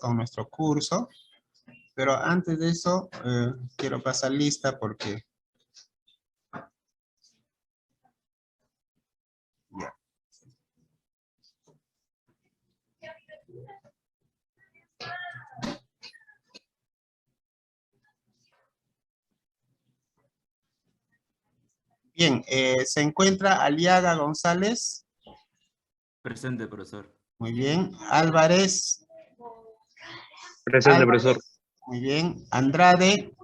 con nuestro curso. Pero antes de eso, quiero pasar lista porque... Ya. Bien, se encuentra Aliaga González. Presente, profesor. Muy bien. Álvarez. Presente, Álvarez. profesor. Muy bien. Andrade.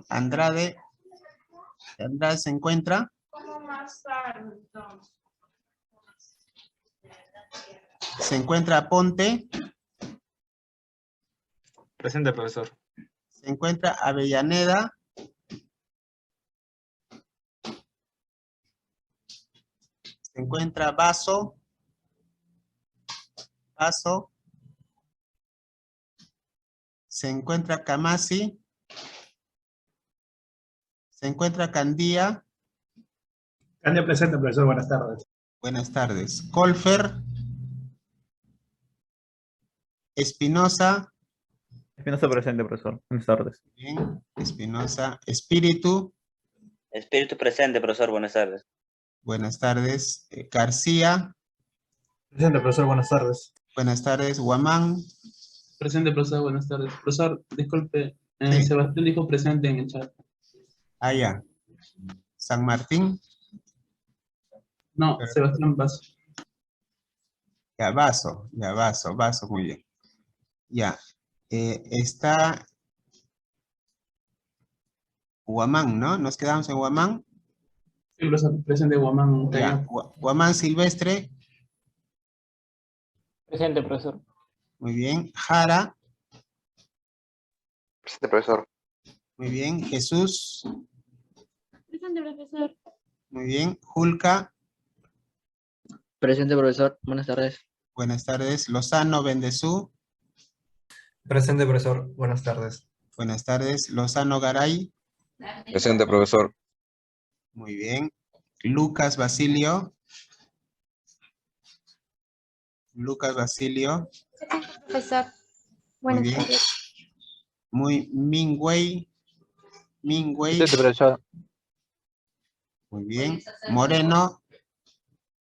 Andrade se encuentra. Se encuentra Ponte. Presente, profesor. Se encuentra Avellaneda. Se encuentra Vaso. Vaso. Se encuentra Camasi. Se encuentra Candía. Candía presente, profesor. Buenas tardes. Buenas tardes. Colfer. Espinosa. Espinosa presente, profesor. Buenas tardes. Bien. Espinosa. Espíritu. Espíritu presente, profesor. Buenas tardes. Buenas tardes. García. Presente, profesor. Buenas tardes. Buenas tardes. Guamán. Presente, profesor, buenas tardes. Profesor, disculpe, Sí. Sebastián dijo presente en el chat. Ah, ya. San Martín. No, Sebastián Vaso. Ya, Vaso, muy bien. Ya. Está Guamán, ¿no? Nos quedamos en Guamán. Sí, profesor, presente Guamán. Ya. Guamán Silvestre. Presente, profesor. Muy bien. Jara. Presente, profesor. Muy bien. Jesús. Presente, profesor. Muy bien. Julca. Presente, profesor. Buenas tardes. Buenas tardes. Lozano Bendezú. Presente, profesor. Buenas tardes. Buenas tardes. Lozano Garay. Presente, profesor. Muy bien. Lucas Basilio. Lucas Basilio. Profesor. Muy Buenas bien. tardes. Muy Mingwei. Presente, profesor. Muy bien.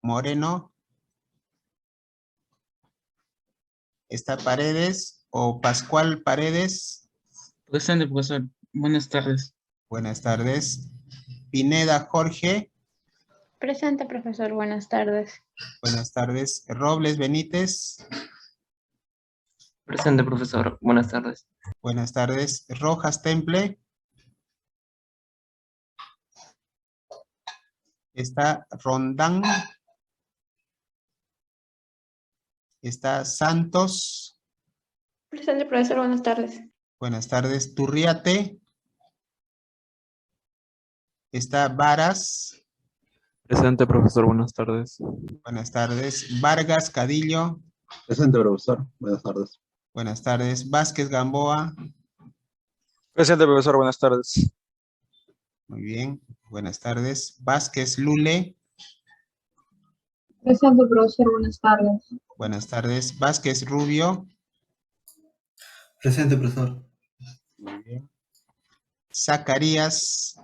Moreno. Está Paredes o Pascual Paredes. Presente, profesor. Buenas tardes. Buenas tardes. Pineda Jorge. Presente, profesor. Buenas tardes. Buenas tardes. Robles Benítez. Presente, profesor. Buenas tardes. Buenas tardes. Rojas Temple. Está Rondán. Está Santos. Presente, profesor. Buenas tardes. Buenas tardes. Turriate. Está Varas. Presente, profesor. Buenas tardes. Buenas tardes. Vargas Cadillo. Presente, profesor. Buenas tardes. Buenas tardes. Vázquez Gamboa. Presente, profesor. Buenas tardes. Muy bien. Buenas tardes. Vázquez Lule. Presente, profesor. Buenas tardes. Buenas tardes. Vázquez Rubio. Presente, profesor. Muy bien. Zacarías.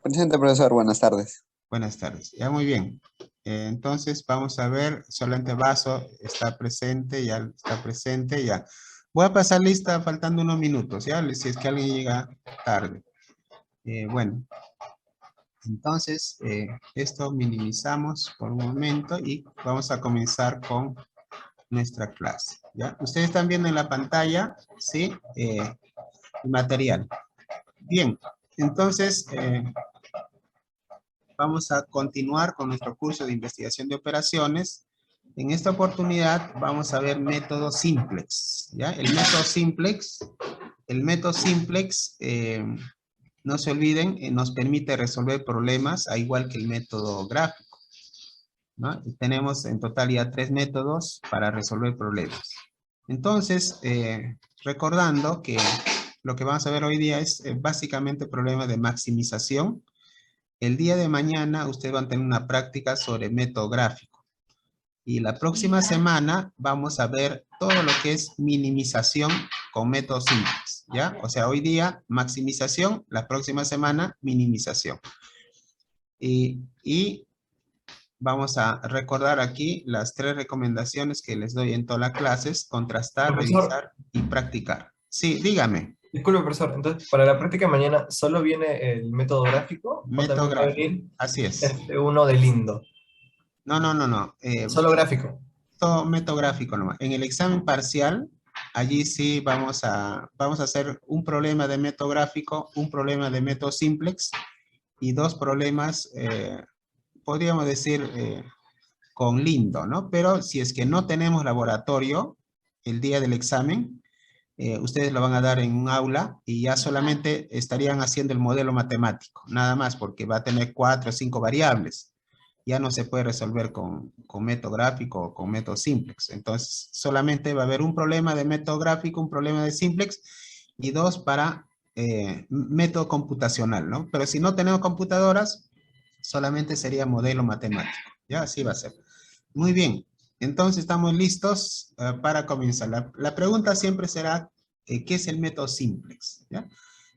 Presente, profesor. Buenas tardes. Buenas tardes. Ya, muy bien. Entonces, vamos a ver. Solamente Vaso está presente. Ya está presente. Ya. Voy a pasar lista faltando unos minutos. Ya, si es que alguien llega tarde. Bueno. Entonces, esto minimizamos por un momento y vamos a comenzar con nuestra clase. ¿Ya? Ustedes están viendo en la pantalla, ¿sí? El material. Bien, entonces vamos a continuar con nuestro curso de investigación de operaciones. En esta oportunidad vamos a ver método simplex. ¿Ya? El método simplex, no se olviden, nos permite resolver problemas, a igual que el método gráfico, ¿no? Y tenemos en total ya 3 métodos para resolver problemas. Entonces, recordando que lo que vamos a ver hoy día es básicamente problemas de maximización. El día de mañana ustedes van a tener una práctica sobre método gráfico. Y la próxima semana vamos a ver todo lo que es minimización con métodos simples, ¿ya? O sea, hoy día maximización, la próxima semana minimización. Y vamos a recordar aquí las 3 recomendaciones que les doy en todas las clases: contrastar, Profesor. revisar y practicar. Sí, dígame. Disculpe, profesor. Entonces, para la práctica de mañana, ¿solo viene el método gráfico? Método ¿O también va a gráfico, venir así es. uno de lindo? No. Solo gráfico. Todo método gráfico nomás. En el examen parcial, allí sí vamos a hacer un problema de método gráfico, un problema de método simplex y 2 problemas, podríamos decir, con lindo, ¿no? Pero si es que no tenemos laboratorio el día del examen, ustedes lo van a dar en un aula y ya solamente estarían haciendo el modelo matemático, nada más, porque va a tener 4 o 5 variables. Ya no se puede resolver con método gráfico o con método simplex. Entonces, solamente va a haber un problema de método gráfico, un problema de simplex y 2 para método computacional, ¿no? Pero si no tenemos computadoras, solamente sería modelo matemático. Ya, así va a ser. Muy bien. Entonces, estamos listos para comenzar. La pregunta siempre será, ¿qué es el método simplex? ¿Ya?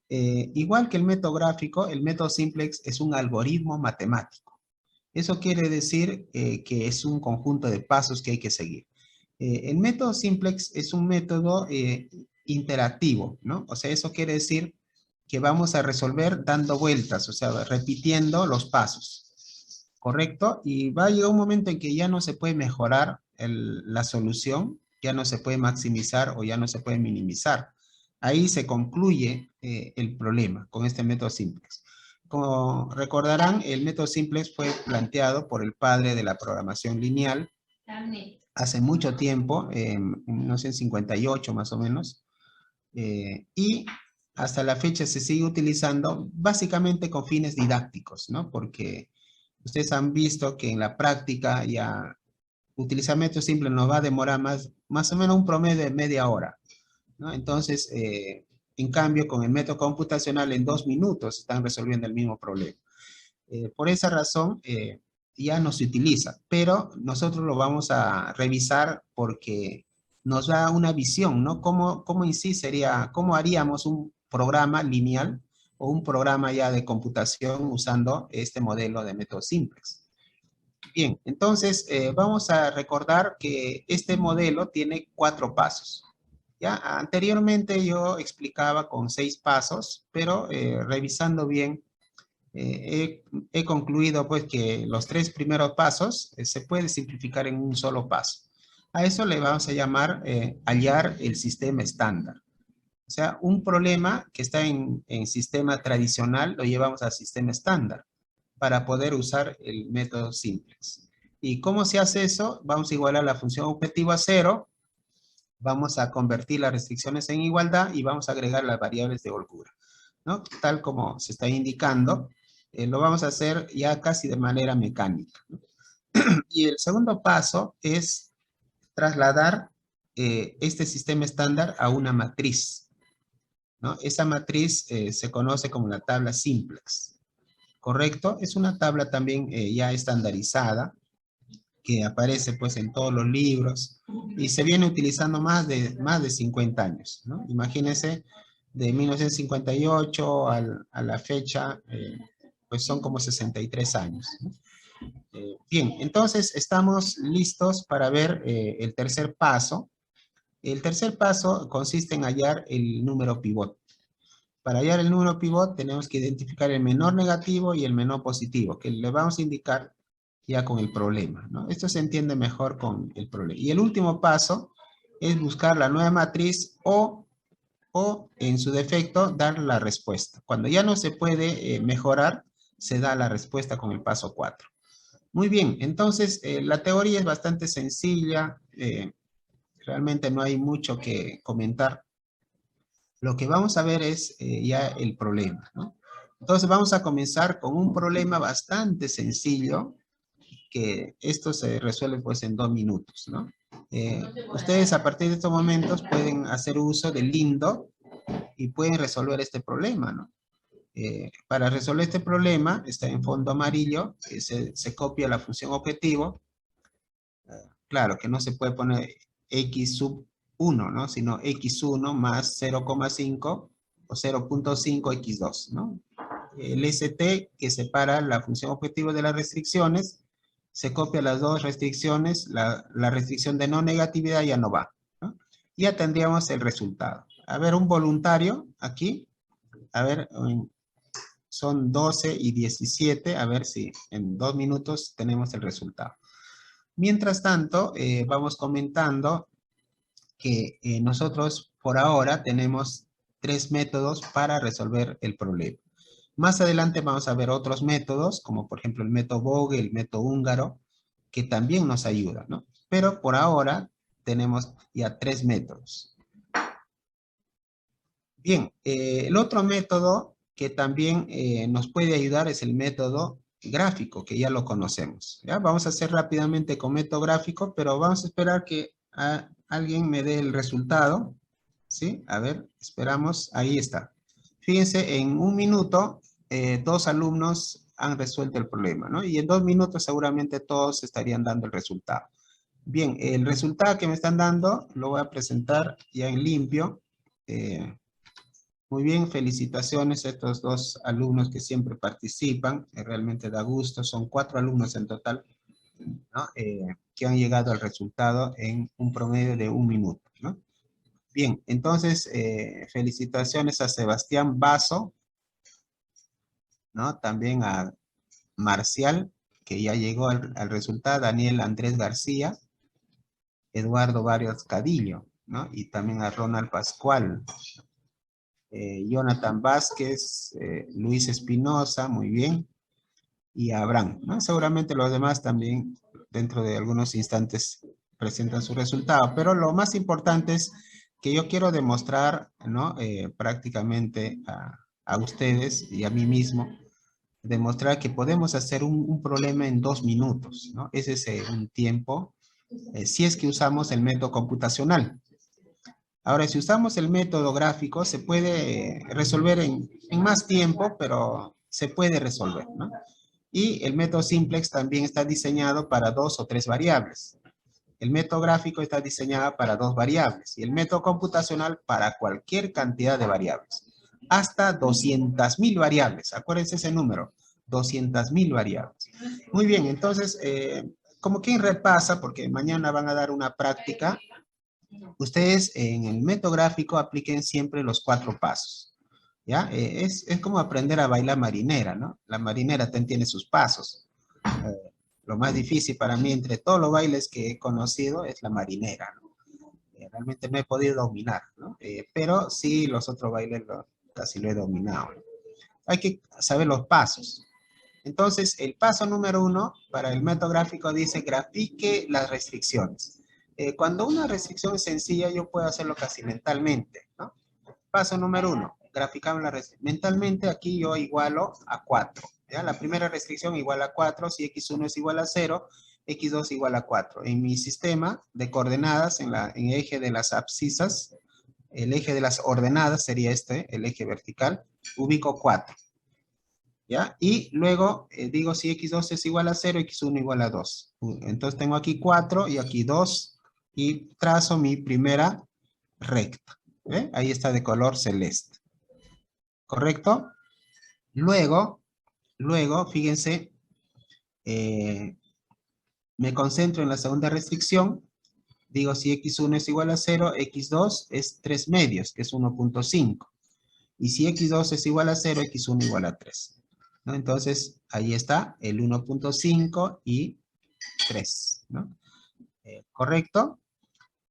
Igual que el método gráfico, el método simplex es un algoritmo matemático. Eso quiere decir que es un conjunto de pasos que hay que seguir. El método simplex es un método interactivo, ¿no? O sea, eso quiere decir que vamos a resolver dando vueltas, o sea, repitiendo los pasos. ¿Correcto? Y va a llegar un momento en que ya no se puede mejorar la solución, ya no se puede maximizar o ya no se puede minimizar. Ahí se concluye el problema con este método simplex. Como recordarán, el método simplex fue planteado por el padre de la programación lineal hace mucho tiempo, en 1958 más o menos, y hasta la fecha se sigue utilizando básicamente con fines didácticos, ¿no? Porque ustedes han visto que en la práctica ya utilizar método simple nos va a demorar más o menos un promedio de media hora, ¿no? Entonces, en cambio, con el método computacional en 2 minutos están resolviendo el mismo problema. Por esa razón, ya no se utiliza, pero nosotros lo vamos a revisar porque nos da una visión, ¿no? ¿Cómo en sí sería, cómo haríamos un programa lineal o un programa ya de computación usando este modelo de método simplex? Bien, entonces vamos a recordar que este modelo tiene 4 pasos. ¿Ya? Anteriormente yo explicaba con 6 pasos, pero revisando bien, he concluido pues que los 3 primeros pasos se puede simplificar en un solo paso. A eso le vamos a llamar hallar el sistema estándar. O sea, un problema que está en sistema tradicional lo llevamos al sistema estándar para poder usar el método simplex. ¿Y cómo se hace eso? Vamos a igualar la función objetivo a 0, vamos a convertir las restricciones en igualdad y vamos a agregar las variables de holgura, ¿no? Tal como se está indicando, lo vamos a hacer ya casi de manera mecánica, ¿no? Y el segundo paso es trasladar este sistema estándar a una matriz, ¿no? Esa matriz se conoce como la tabla simplex, ¿correcto? Es una tabla también ya estandarizada, que aparece pues en todos los libros y se viene utilizando más de 50 años, ¿no? Imagínense, de 1958 a la fecha, pues son como 63 años, ¿no? Bien, entonces estamos listos para ver el tercer paso. El tercer paso consiste en hallar el número pivot. Para hallar el número pivot tenemos que identificar el menor negativo y el menor positivo, que le vamos a indicar ya con el problema, ¿no? Esto se entiende mejor con el problema. Y el último paso es buscar la nueva matriz o en su defecto, dar la respuesta. Cuando ya no se puede mejorar, se da la respuesta con el paso 4. Muy bien, entonces la teoría es bastante sencilla, realmente no hay mucho que comentar. Lo que vamos a ver es ya el problema, ¿no? Entonces vamos a comenzar con un problema bastante sencillo, que esto se resuelve pues en 2 minutos, ¿no? Ustedes a partir de estos momentos pueden hacer uso del lindo y pueden resolver este problema, ¿no? Para resolver este problema, está en fondo amarillo, se copia la función objetivo, claro, que no se puede poner x sub 1, ¿no? Sino x1 más 0,5 o 0.5 x2, ¿no? El ST que separa la función objetivo de las restricciones, se copia las dos restricciones, la restricción de no negatividad ya no va, ¿no? Ya tendríamos el resultado. A ver, un voluntario aquí, a ver, son 12 y 17, a ver si en 2 minutos tenemos el resultado. Mientras tanto, vamos comentando que nosotros por ahora tenemos 3 métodos para resolver el problema. Más adelante vamos a ver otros métodos, como por ejemplo el método Voge, el método húngaro, que también nos ayudan, ¿no? Pero por ahora tenemos ya 3 métodos. Bien, el otro método que también nos puede ayudar es el método gráfico, que ya lo conocemos, ¿ya? Vamos a hacer rápidamente con método gráfico, pero vamos a esperar que alguien me dé el resultado, ¿sí? A ver, esperamos, ahí está. Fíjense, en 1 minuto, 2 alumnos han resuelto el problema, ¿no? Y en 2 minutos seguramente todos estarían dando el resultado. Bien, el resultado que me están dando lo voy a presentar ya en limpio. Muy bien, felicitaciones a estos 2 alumnos que siempre participan. Realmente da gusto, son 4 alumnos en total, ¿no? Que han llegado al resultado en un promedio de 1 minuto, ¿no? Bien, entonces, felicitaciones a Sebastián Basso, ¿no? También a Marcial, que ya llegó al resultado, Daniel Andrés García, Eduardo Barrios Cadillo, ¿no? Y también a Ronald Pascual, Jonathan Vázquez, Luis Espinosa, muy bien, y a Abraham, ¿no? Seguramente los demás también dentro de algunos instantes presentan su resultado, pero lo más importante es que yo quiero demostrar, ¿no? Prácticamente a ustedes y a mí mismo, demostrar que podemos hacer un problema en 2 minutos, ¿no? Ese es un tiempo, si es que usamos el método computacional. Ahora, si usamos el método gráfico, se puede resolver en más tiempo, pero se puede resolver, ¿no? Y el método simplex también está diseñado para 2 o 3 variables. El método gráfico está diseñado para 2 variables y el método computacional para cualquier cantidad de variables. Hasta 200,000 variables. Acuérdense ese número, 200,000 variables. Muy bien, entonces, como quien repasa, porque mañana van a dar una práctica, ustedes en el método gráfico apliquen siempre los 4 pasos. ¿Ya? Es como aprender a bailar marinera, ¿no? La marinera tiene sus pasos. Lo más difícil para mí entre todos los bailes que he conocido es la marinera, ¿no? Realmente no he podido dominar, ¿no? Pero sí los otros bailes casi lo he dominado, ¿no? Hay que saber los pasos. Entonces, el paso número 1 para el método gráfico dice grafique las restricciones. Cuando una restricción es sencilla, yo puedo hacerlo casi mentalmente, ¿no? Paso número 1, graficamos la restricción. Mentalmente aquí yo igualo a 4. ¿Ya? La primera restricción igual a 4, si x1 es igual a 0, x2 igual a 4. En mi sistema de coordenadas, en el eje de las abscisas, el eje de las ordenadas sería el eje vertical, ubico 4. ¿Ya? Y luego digo si x2 es igual a 0, x1 igual a 2. Entonces tengo aquí 4 y aquí 2 y trazo mi primera recta. ¿Ve? Ahí está de color celeste. ¿Correcto? Luego, fíjense, me concentro en la segunda restricción. Digo si x1 es igual a 0, x2 es 3 medios, que es 1.5. Y si x2 es igual a 0, x1 igual a 3. ¿No? Entonces, ahí está el 1.5 y 3. ¿No? ¿Correcto?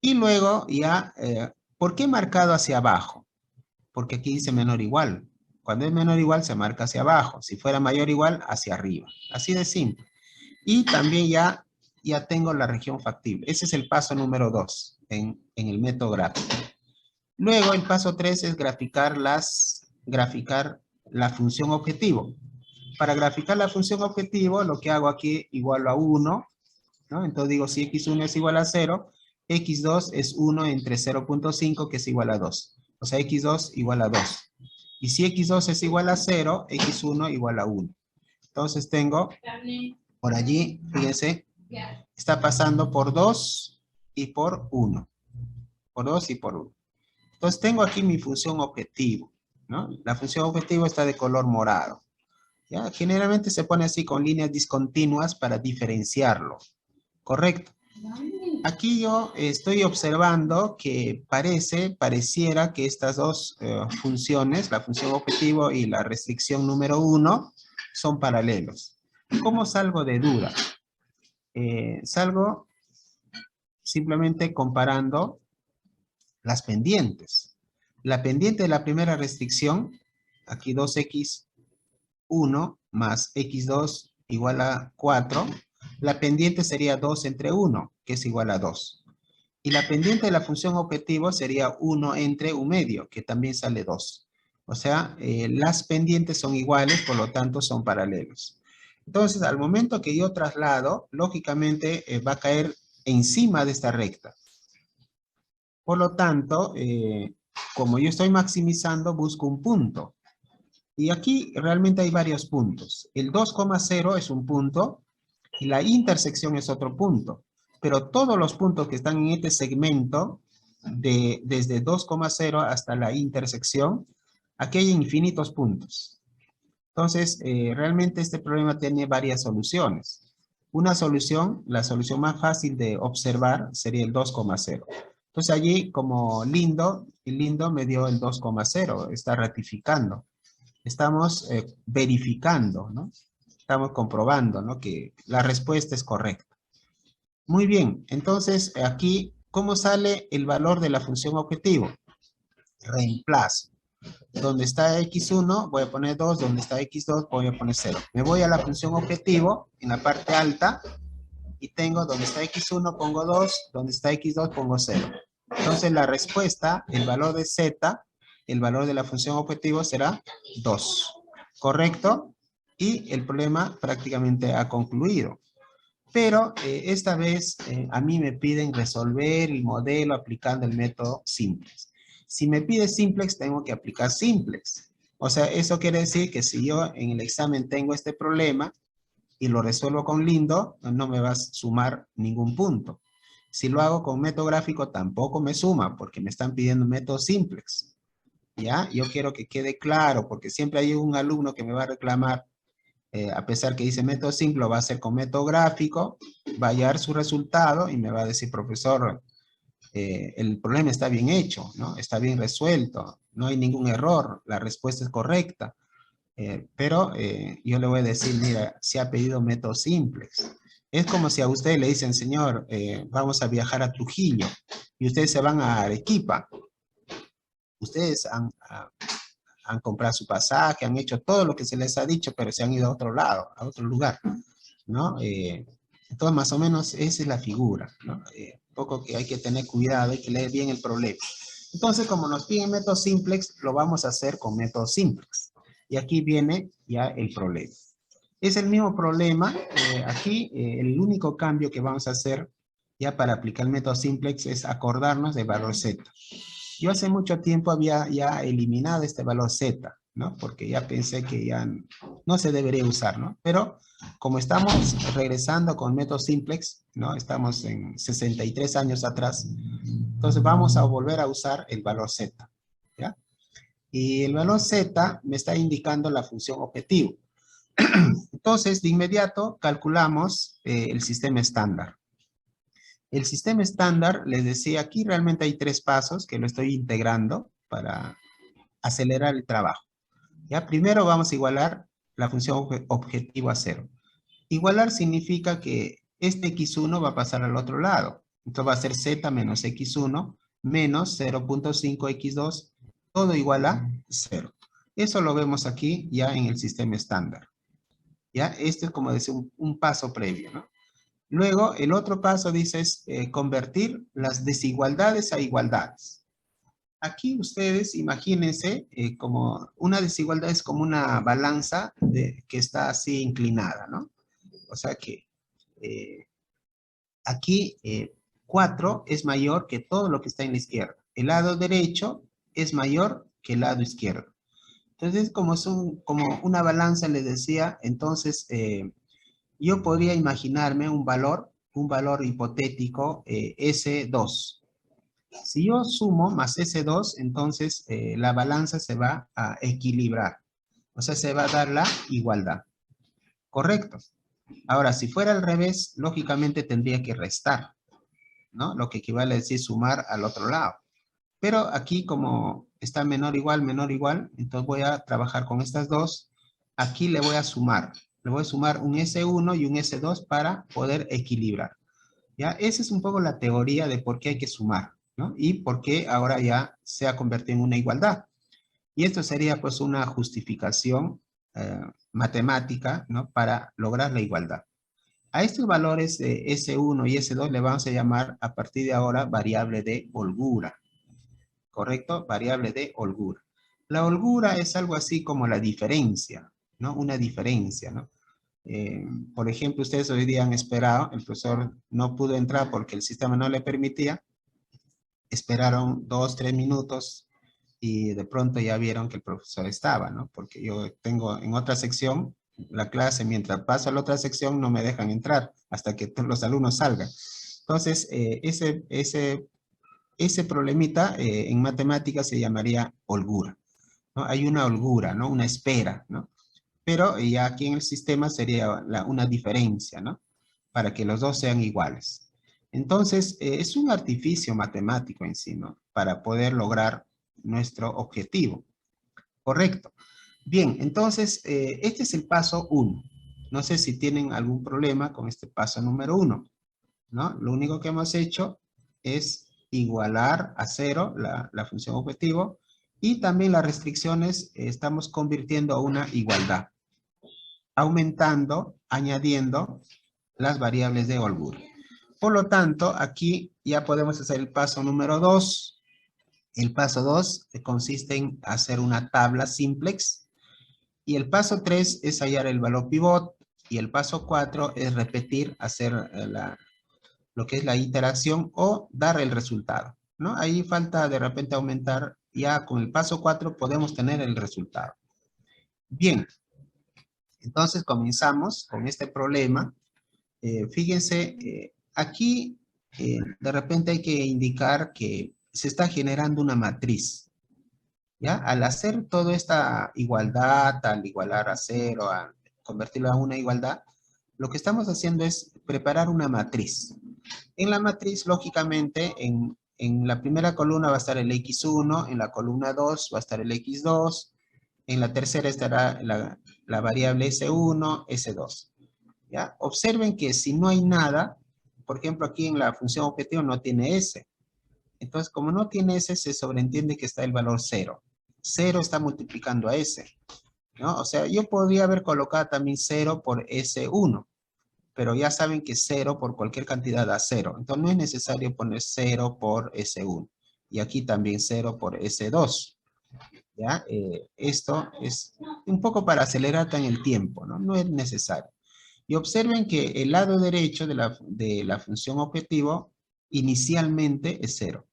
Y luego ya, ¿por qué marcado hacia abajo? Porque aquí dice menor o igual. Cuando es menor o igual se marca hacia abajo. Si fuera mayor o igual, hacia arriba. Así de simple. Y también ya tengo la región factible. Ese es el paso número 2 en el método gráfico. Luego el paso 3 es graficar la función objetivo. Para graficar la función objetivo, lo que hago aquí igual a 1, ¿no? Entonces digo si x1 es igual a 0, x2 es 1 entre 0.5 que es igual a 2. O sea, x2 igual a 2. Y si x2 es igual a 0, x1 igual a 1. Entonces tengo por allí, fíjense, Está pasando por 2 y por 1. Por 2 y por 1. Entonces tengo aquí mi función objetivo, ¿no? La función objetivo está de color morado. ¿Ya? Generalmente se pone así con líneas discontinuas para diferenciarlo. Correcto. Aquí yo estoy observando que pareciera que estas dos funciones, la función objetivo y la restricción número 1, son paralelos. ¿Cómo salgo de duda? Salgo simplemente comparando las pendientes. La pendiente de la primera restricción, aquí 2x1 más x2 igual a 4, la pendiente sería 2 entre 1, que es igual a 2. Y la pendiente de la función objetivo sería 1 entre 1 medio, que también sale 2. O sea, las pendientes son iguales, por lo tanto son paralelos. Entonces, al momento que yo traslado, lógicamente va a caer encima de esta recta. Por lo tanto, como yo estoy maximizando, busco un punto. Y aquí realmente hay varios puntos. El 2,0 es un punto y la intersección es otro punto. Pero todos los puntos que están en este segmento, desde 2,0 hasta la intersección, aquí hay infinitos puntos. Entonces, realmente este problema tiene varias soluciones. Una solución, la solución más fácil de observar sería el 2,0. Entonces allí, como lindo me dio el 2,0, está ratificando. Estamos verificando, ¿no? Estamos comprobando, ¿no? Que la respuesta es correcta. Muy bien, entonces aquí, ¿cómo sale el valor de la función objetivo? Reemplazo. Donde está x1 voy a poner 2, donde está x2 voy a poner 0. Me voy a la función objetivo en la parte alta y tengo donde está x1 pongo 2, donde está x2 pongo 0. Entonces la respuesta, el valor de z, el valor de la función objetivo será 2. ¿Correcto? Y el problema prácticamente ha concluido. Pero esta vez a mí me piden resolver el modelo aplicando el método simplex. Si me pide simplex, tengo que aplicar simplex. O sea, eso quiere decir que si yo en el examen tengo este problema y lo resuelvo con lindo, no me va a sumar ningún punto. Si lo hago con método gráfico, tampoco me suma porque me están pidiendo método simplex. ¿Ya? Yo quiero que quede claro porque siempre hay un alumno que me va a reclamar, a pesar que dice método simple, lo va a hacer con método gráfico, va a hallar su resultado y me va a decir, profesor, el problema está bien hecho, ¿no? Está bien resuelto, no hay ningún error, la respuesta es correcta. Pero yo le voy a decir, mira, se ha pedido método simplex. Es como si a usted le dicen, señor, vamos a viajar a Trujillo y ustedes se van a Arequipa. Ustedes han comprado su pasaje, han hecho todo lo que se les ha dicho, pero se han ido a otro lado, a otro lugar, ¿no? Entonces, más o menos, esa es la figura, ¿no? Un poco que hay que tener cuidado, hay que leer bien el problema. Entonces, como nos piden método simplex, lo vamos a hacer con método simplex. Y aquí viene ya el problema. Es el mismo problema. Aquí, el único cambio que vamos a hacer ya para aplicar el método simplex es acordarnos del valor z. Yo hace mucho tiempo había ya eliminado este valor z, ¿no? Porque ya pensé que ya no se debería usar, ¿no? Pero como estamos regresando con método simplex, ¿no? Estamos en 63 años atrás, entonces vamos a volver a usar el valor z, ¿ya? Y el valor z me está indicando la función objetivo. Entonces, de inmediato calculamos el sistema estándar. El sistema estándar, les decía, aquí realmente hay 3 pasos que lo estoy integrando para acelerar el trabajo. ¿Ya? Primero vamos a igualar la función objetivo a 0. Igualar significa que este x1 va a pasar al otro lado. Entonces va a ser z menos x1 menos 0.5 x2, todo igual a 0. Eso lo vemos aquí ya en el sistema estándar. ¿Ya? Este es como decir un paso previo, ¿no? Luego, el otro paso dice es convertir las desigualdades a igualdades. Aquí ustedes imagínense como una desigualdad es como una balanza que está así inclinada, ¿no? O sea que aquí 4 es mayor que todo lo que está en la izquierda. El lado derecho es mayor que el lado izquierdo. Entonces, como una balanza, les decía, entonces yo podría imaginarme un valor un valor hipotético S2. Si yo sumo más S2, entonces la balanza se va a equilibrar. O sea, se va a dar la igualdad. ¿Correcto? Ahora, si fuera al revés, lógicamente tendría que restar, ¿no? Lo que equivale a decir sumar al otro lado. Pero aquí como está menor igual, entonces voy a trabajar con estas dos. Aquí le voy a sumar. Le voy a sumar un S1 y un S2 para poder equilibrar. ¿Ya? Esa es un poco la teoría de por qué hay que sumar, ¿no? Y por qué ahora ya se ha convertido en una igualdad. Y esto sería pues una justificación matemática, ¿no? Para lograr la igualdad. A estos valores de S1 y S2 le vamos a llamar a partir de ahora variable de holgura. ¿Correcto? Variable de holgura. La holgura es algo así como la diferencia, ¿no? Una diferencia, ¿no? Por ejemplo, ustedes hoy día han esperado, el profesor no pudo entrar porque el sistema no le permitía, esperaron 2, 3 minutos y de pronto ya vieron que el profesor estaba, ¿no? Porque yo tengo en otra sección la clase, mientras paso a la otra sección no me dejan entrar hasta que los alumnos salgan. Entonces, ese problemita en matemáticas se llamaría holgura, ¿no? Hay una holgura, ¿no? Una espera, ¿no? Pero ya aquí en el sistema sería una diferencia, ¿no? Para que los dos sean iguales. Entonces, es un artificio matemático en sí, ¿no? Para poder lograr nuestro objetivo. Correcto. Bien, entonces, este es el paso 1. No sé si tienen algún problema con este paso número 1, ¿no? Lo único que hemos hecho es igualar a 0 la función objetivo y también las restricciones estamos convirtiendo a una igualdad, aumentando, añadiendo las variables de holgura. Por lo tanto, aquí ya podemos hacer el paso número 2. El paso 2 consiste en hacer una tabla simplex. Y el paso 3 es hallar el valor pivot. Y el paso 4 es repetir, hacer lo que es la iteración o dar el resultado, ¿no? Ahí falta de repente aumentar. Ya con el paso 4 podemos tener el resultado. Bien. Entonces comenzamos con este problema. Fíjense, aquí de repente hay que indicar que se está generando una matriz. ¿Ya? Al hacer toda esta igualdad, al igualar a 0, a convertirlo a una igualdad, lo que estamos haciendo es preparar una matriz. En la matriz, lógicamente, en la primera columna va a estar el X1, en la columna 2 va a estar el X2, en la tercera estará la variable S1, S2. ¿Ya? Observen que si no hay nada, por ejemplo, aquí en la función objetivo no tiene S. Entonces, como no tiene S, se sobreentiende que está el valor 0. 0 está multiplicando a S, ¿no? O sea, yo podría haber colocado también 0 por S1, pero ya saben que 0 por cualquier cantidad da 0. Entonces, no es necesario poner 0 por S1. Y aquí también 0 por S2. ¿Ya? Esto es un poco para acelerar también el tiempo, ¿no? No es necesario. Y observen que el lado derecho de la función objetivo inicialmente es 0.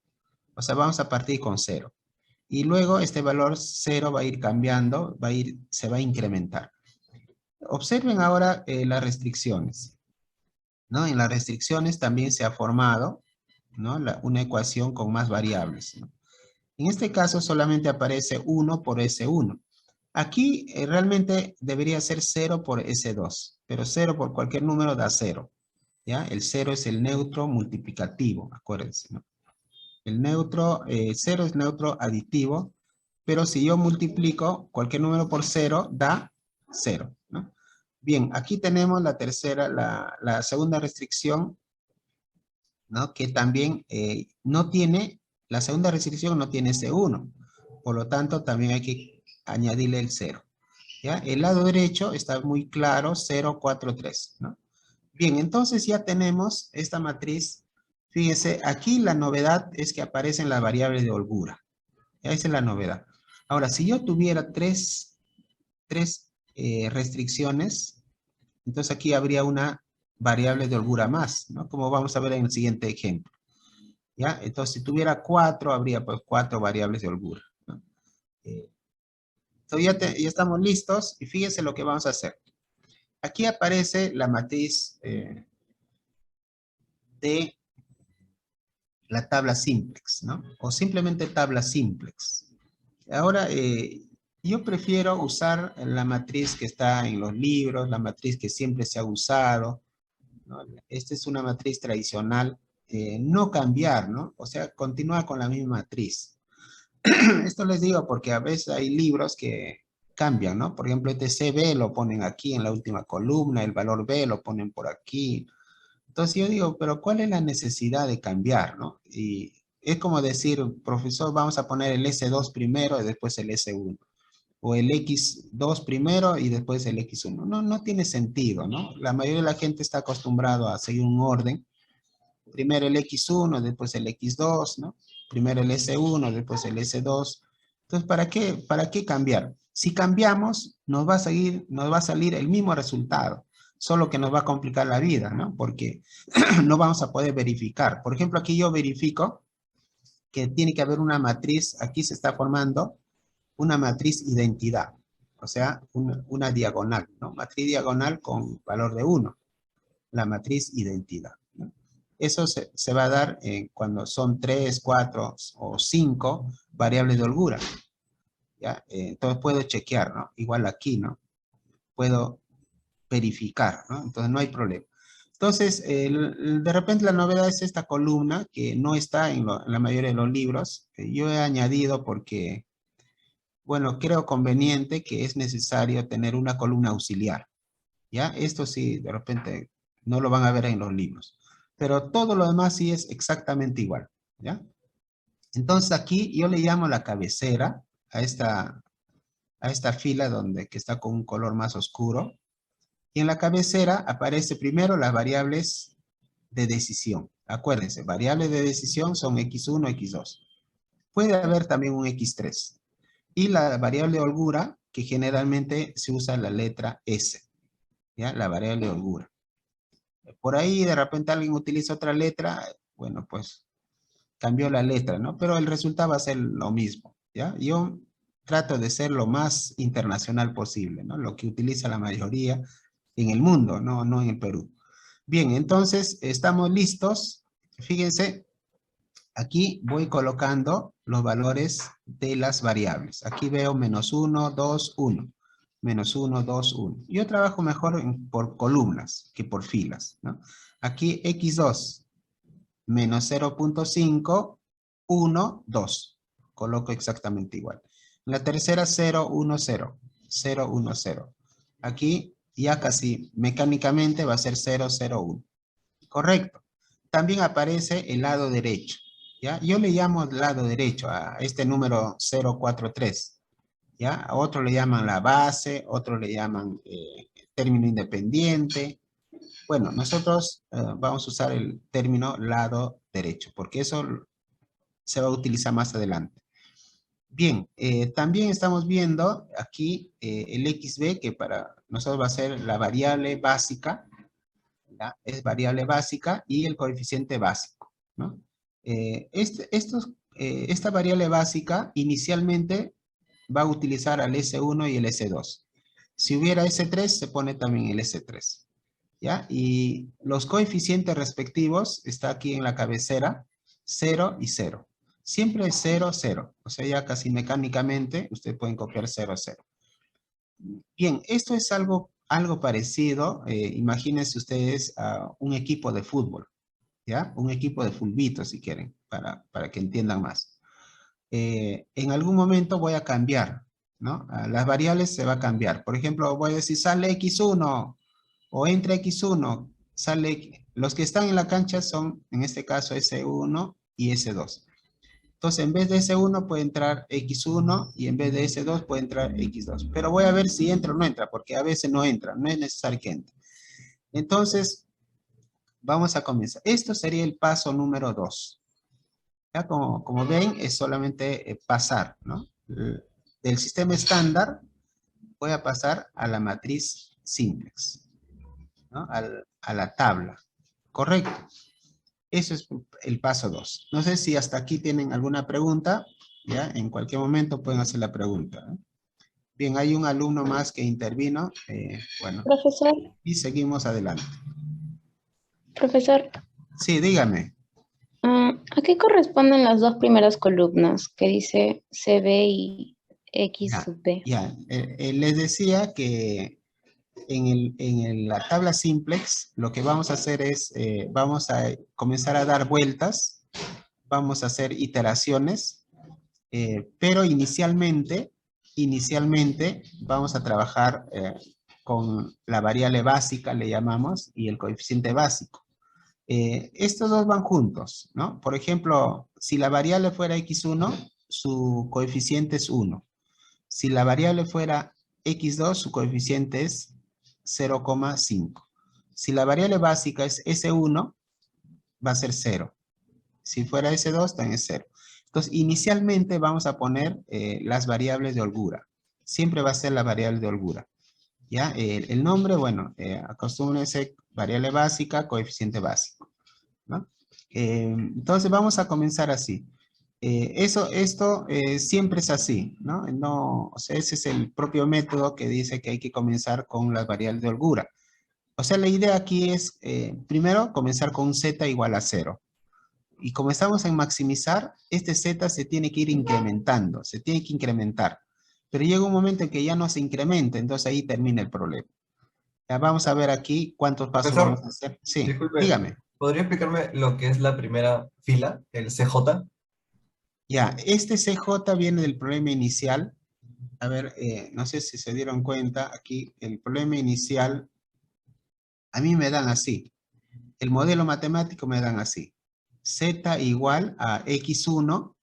O sea, vamos a partir con 0. Y luego este valor 0 va a ir cambiando, se va a incrementar. Observen ahora las restricciones, ¿no? En las restricciones también se ha formado, ¿no? Una ecuación con más variables, ¿no? En este caso solamente aparece 1 por S1. Aquí realmente debería ser 0 por S2, pero 0 por cualquier número da 0. ¿Ya? El 0 es el neutro multiplicativo, acuérdense, ¿no? El neutro, 0 es neutro aditivo, pero si yo multiplico cualquier número por 0, da 0, ¿no? Bien, aquí tenemos la tercera, la segunda restricción, ¿no? Que también no tiene, la segunda restricción no tiene S1, por lo tanto también hay que añadirle el 0. ¿Ya? El lado derecho está muy claro, 0, 4, 3, ¿no? Bien, entonces ya tenemos esta matriz. Fíjense, aquí la novedad es que aparecen las variables de holgura. Esa es la novedad. Ahora, si yo tuviera tres restricciones, entonces aquí habría una variable de holgura más, ¿no? Como vamos a ver en el siguiente ejemplo. ¿Ya? Entonces, si tuviera 4, habría pues 4 variables de holgura, ¿no? Entonces ya estamos listos y fíjense lo que vamos a hacer. Aquí aparece la matriz de la tabla simplex, ¿no? O simplemente tabla simplex. Ahora, yo prefiero usar la matriz que está en los libros, la matriz que siempre se ha usado, ¿no? Esta es una matriz tradicional, no cambiar, ¿no? O sea, continuar con la misma matriz. Esto les digo porque a veces hay libros que cambian, ¿no? Por ejemplo, este CB lo ponen aquí en la última columna, el valor B lo ponen por aquí. Entonces yo digo, pero ¿cuál es la necesidad de cambiar, no? Y es como decir, profesor, vamos a poner el S2 primero y después el S1. O el X2 primero y después el X1. No, no tiene sentido, ¿no? La mayoría de la gente está acostumbrado a seguir un orden. Primero el X1, después el X2, ¿no? Primero el S1, después el S2. Entonces, ¿para qué cambiar? Si cambiamos, nos va a salir el mismo resultado, solo que nos va a complicar la vida, ¿no? Porque no vamos a poder verificar. Por ejemplo, aquí yo verifico que tiene que haber una matriz, aquí se está formando una matriz identidad, o sea, una diagonal, ¿no? Matriz diagonal con valor de 1, la matriz identidad, ¿no? Eso se va a dar cuando son 3, 4 o 5 variables de holgura, ¿ya? Entonces puedo chequear, ¿no? Igual aquí, ¿no? Puedo verificar, ¿no? Entonces no hay problema. Entonces, de repente la novedad es esta columna que no está en la mayoría de los libros. Yo he añadido porque, bueno, creo conveniente que es necesario tener una columna auxiliar, ¿ya? Esto sí, de repente no lo van a ver en los libros. Pero todo lo demás sí es exactamente igual, ¿ya? Entonces aquí yo le llamo la cabecera a esta fila que está con un color más oscuro. Y en la cabecera aparece primero las variables de decisión. Acuérdense, variables de decisión son X1, X2. Puede haber también un X3. Y la variable de holgura, que generalmente se usa la letra S. ¿Ya? La variable de holgura. Por ahí de repente alguien utiliza otra letra, bueno, pues cambió la letra, ¿no? Pero el resultado va a ser lo mismo, ¿ya? Yo trato de ser lo más internacional posible, ¿no? Lo que utiliza la mayoría en el mundo, no en el Perú. Bien, entonces estamos listos. Fíjense, aquí voy colocando los valores de las variables. Aquí veo -1, 2, 1. -1, 2, 1. Yo trabajo mejor por columnas que por filas, ¿no? Aquí X2, -0.5, 1, 2. Coloco exactamente igual. En la tercera 0, 1, 0. 0, 1, 0. Aquí ya casi mecánicamente va a ser 0, 0, 1. Correcto. También aparece el lado derecho, ¿ya? Yo le llamo lado derecho a este número 043, ¿ya? A otro le llaman la base, otro le llaman término independiente. Bueno, nosotros vamos a usar el término lado derecho, porque eso se va a utilizar más adelante. Bien, también estamos viendo aquí el XB, que para nosotros va a ser la variable básica, ¿ya? Es variable básica y el coeficiente básico, ¿no? Esta variable básica inicialmente va a utilizar al S1 y el S2. Si hubiera S3, se pone también el S3, ¿ya? Y los coeficientes respectivos está aquí en la cabecera, 0 y 0. Siempre es 0, 0. O sea, ya casi mecánicamente ustedes pueden copiar 0, 0. Bien, esto es algo parecido. Imagínense ustedes a un equipo de fútbol, ¿ya? Un equipo de fulbito, si quieren, para que entiendan más. En algún momento voy a cambiar, ¿no? Las variables se va a cambiar. Por ejemplo, voy a decir sale X1 o entra X1, sale... Los que están en la cancha son, en este caso, S1 y S2. Entonces, en vez de S1 puede entrar X1 y en vez de S2 puede entrar X2. Pero voy a ver si entra o no entra, porque a veces no entra, no es necesario que entre. Entonces, vamos a comenzar. Esto sería el paso número 2. Ya como ven, es solamente pasar, ¿no? Del sistema estándar voy a pasar a la matriz simplex, ¿no? A la tabla. Correcto. Eso es el paso 2. No sé si hasta aquí tienen alguna pregunta. ¿Ya? En cualquier momento pueden hacer la pregunta, ¿eh? Bien, hay un alumno más que intervino. Bueno. Profesor. Y seguimos adelante. Profesor. Sí, dígame. ¿A qué corresponden las dos primeras columnas que dice CB y X Ya, sub B? ya. Les decía que la tabla simplex lo que vamos a hacer es, vamos a comenzar a dar vueltas, vamos a hacer iteraciones, pero inicialmente vamos a trabajar con la variable básica, le llamamos, y el coeficiente básico. Estos dos van juntos, ¿no? Por ejemplo, si la variable fuera x1, su coeficiente es 1. Si la variable fuera x2, su coeficiente es 0,5. Si la variable básica es S1, va a ser 0. Si fuera S2, también es 0. Entonces, inicialmente vamos a poner las variables de holgura. Siempre va a ser la variable de holgura. ¿Ya? El nombre, bueno, acostúmbrense variable básica, coeficiente básico, ¿no? Entonces, vamos a comenzar así. Esto siempre es así, ¿no? No, o sea, ese es el propio método que dice que hay que comenzar con las variables de holgura. O sea, la idea aquí es, primero, comenzar con un z igual a 0. Y como estamos en maximizar, este z se tiene que ir incrementando, se tiene que incrementar. Pero llega un momento en que ya no se incrementa, entonces ahí termina el problema. Ya vamos a ver aquí cuántos pasos Profesor, vamos a hacer. Sí, disculpe, dígame. ¿podría explicarme lo que es la primera fila, el CJ? Ya, este CJ viene del problema inicial. A ver, no sé si se dieron cuenta, aquí el problema inicial, a mí me dan así. El modelo matemático me dan así. Z igual a x1,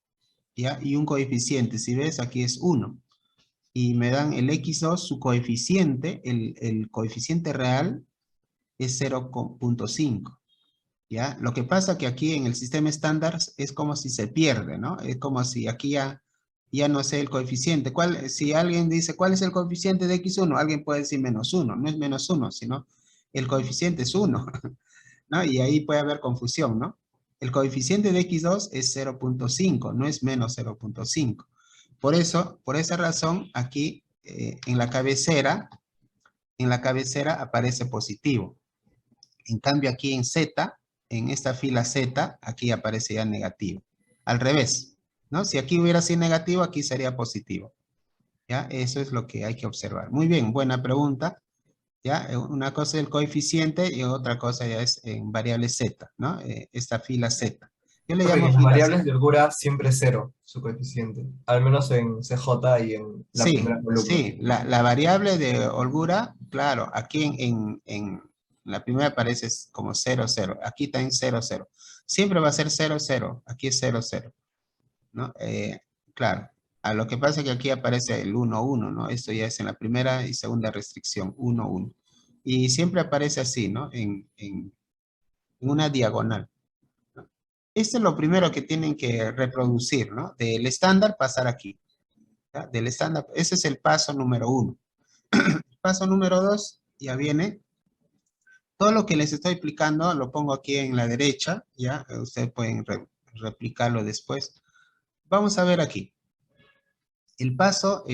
¿ya? Y un coeficiente, si ves, aquí es 1. Y me dan el x2, su coeficiente, el coeficiente real es 0,5. ¿Ya? Lo que pasa que aquí en el sistema estándar es como si se pierde, ¿no? Es como si aquí ya no sé el coeficiente. Si alguien dice, ¿cuál es el coeficiente de x1? Alguien puede decir -1. No es -1, sino el coeficiente es 1, ¿no? Y ahí puede haber confusión, ¿no? El coeficiente de x2 es 0,5, no es menos 0,5. Por esa razón, aquí en la cabecera aparece positivo. En cambio, aquí en Z, en esta fila Z, aquí aparece ya negativo. Al revés, ¿no? Si aquí hubiera sido negativo, aquí sería positivo. ¿Ya? Eso es lo que hay que observar. Muy bien, buena pregunta. ¿Ya? Una cosa es el coeficiente y otra cosa ya es en variable Z, ¿no? Esta fila Z. Yo le Porque llamo en las fila variables Z. de holgura siempre es 0 su coeficiente, al menos en CJ y en la primera columna. Sí, la variable de holgura, claro, aquí en la primera aparece como 0, 0. Aquí está en 0, 0. Siempre va a ser 0, 0. Aquí es 0, 0. ¿No? Claro. A lo que pasa es que aquí aparece el 1, 1, ¿no? Esto ya es en la primera y segunda restricción, 1, 1. Y siempre aparece así, ¿no? En una diagonal. ¿No? Esto es lo primero que tienen que reproducir, ¿no? Del estándar pasar aquí. ¿Ya? Del estándar, ese es el paso número 1. Paso número 2, ya viene. Todo lo que les estoy explicando lo pongo aquí en la derecha, ¿ya? Ustedes pueden replicarlo después. Vamos a ver aquí. El paso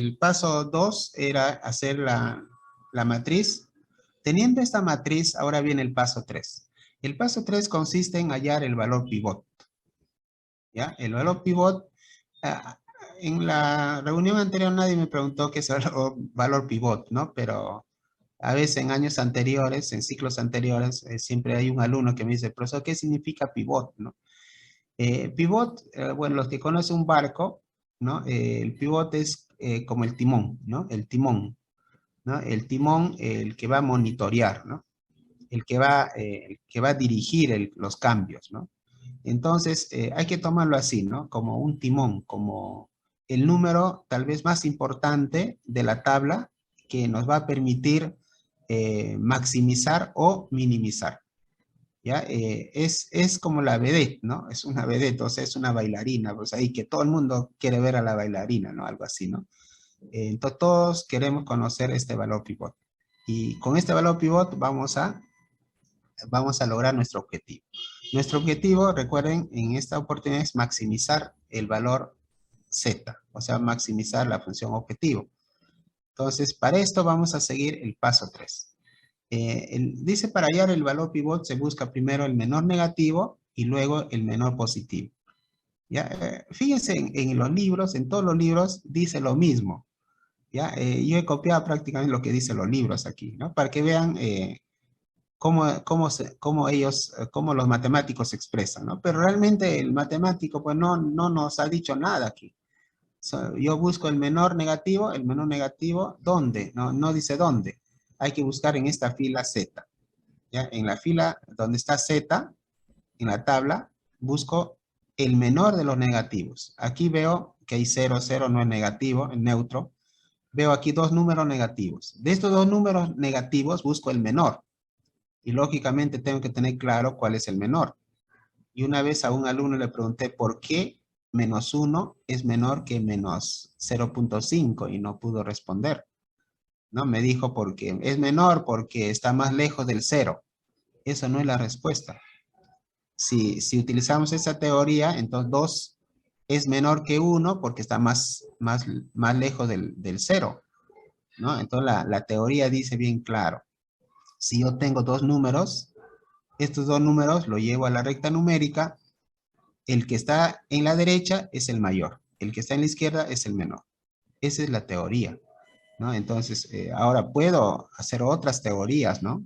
2 era hacer la matriz. Teniendo esta matriz, ahora viene el paso 3. El paso 3 consiste en hallar el valor pivot. ¿Ya? El valor pivot, en la reunión anterior nadie me preguntó qué es el valor pivot, ¿no? Pero a veces en años anteriores, en ciclos anteriores, siempre hay un alumno que me dice, profesor, ¿qué significa pivot, no? Pivot, bueno, los que conocen un barco, ¿no? El pivot es como el timón, ¿no? El timón, ¿no? El timón, el que va a monitorear, ¿no? El que va a dirigir los cambios, ¿no? Entonces, hay que tomarlo así, ¿no? Como un timón, como el número tal vez más importante de la tabla que nos va a permitir maximizar o minimizar. ¿Ya? Es como la vedette, ¿no? Es una vedette, o sea, es una bailarina, pues ahí que todo el mundo quiere ver a la bailarina, ¿no? Algo así, ¿no? Entonces todos queremos conocer este valor pivot. Y con este valor pivot vamos a lograr nuestro objetivo. Nuestro objetivo, recuerden, en esta oportunidad es maximizar el valor Z, o sea, maximizar la función objetivo. Entonces, para esto vamos a seguir el paso 3. Dice para hallar el valor pivot se busca primero el menor negativo y luego el menor positivo. ¿Ya? Fíjense en los libros, en todos los libros dice lo mismo. ¿Ya? Yo he copiado prácticamente lo que dicen los libros aquí, ¿no? Para que vean cómo los matemáticos se expresan, ¿no? Pero realmente el matemático pues no nos ha dicho nada aquí. Yo busco el menor negativo, ¿dónde? No dice dónde. Hay que buscar en esta fila Z. ¿Ya? En la fila donde está Z, en la tabla, busco el menor de los negativos. Aquí veo que hay 0, 0 no es negativo, es neutro. Veo aquí dos números negativos. De estos dos números negativos busco el menor. Y lógicamente tengo que tener claro cuál es el menor. Y una vez a un alumno le pregunté por qué menos 1 es menor que menos 0.5 y no pudo responder. ¿No? Me dijo porque es menor porque está más lejos del 0. Eso no es la respuesta. Si utilizamos esa teoría, entonces 2 es menor que 1 porque está más lejos del 0. ¿No? Entonces la teoría dice bien claro. Si yo tengo dos números, estos dos números los llevo a la recta numérica, el que está en la derecha es el mayor, el que está en la izquierda es el menor. Esa es la teoría, ¿no? Entonces, ahora puedo hacer otras teorías, ¿no?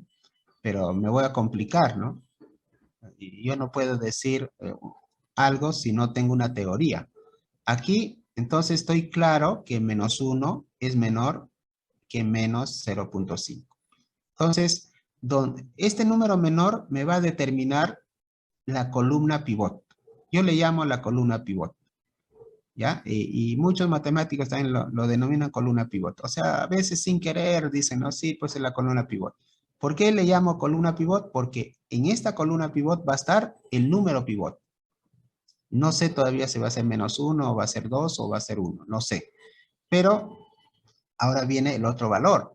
Pero me voy a complicar, ¿no? Yo no puedo decir algo si no tengo una teoría. Aquí, entonces, estoy claro que menos 1 es menor que menos 0.5. Entonces, este número menor me va a determinar la columna pivot. Yo le llamo la columna pivot. ¿Ya? Y muchos matemáticos también lo denominan columna pivot. O sea, a veces sin querer dicen, no, sí, pues es la columna pivot. ¿Por qué le llamo columna pivot? Porque en esta columna pivot va a estar el número pivot. No sé todavía si va a ser menos 1, o va a ser 2, o va a ser 1. No sé. Pero ahora viene el otro valor.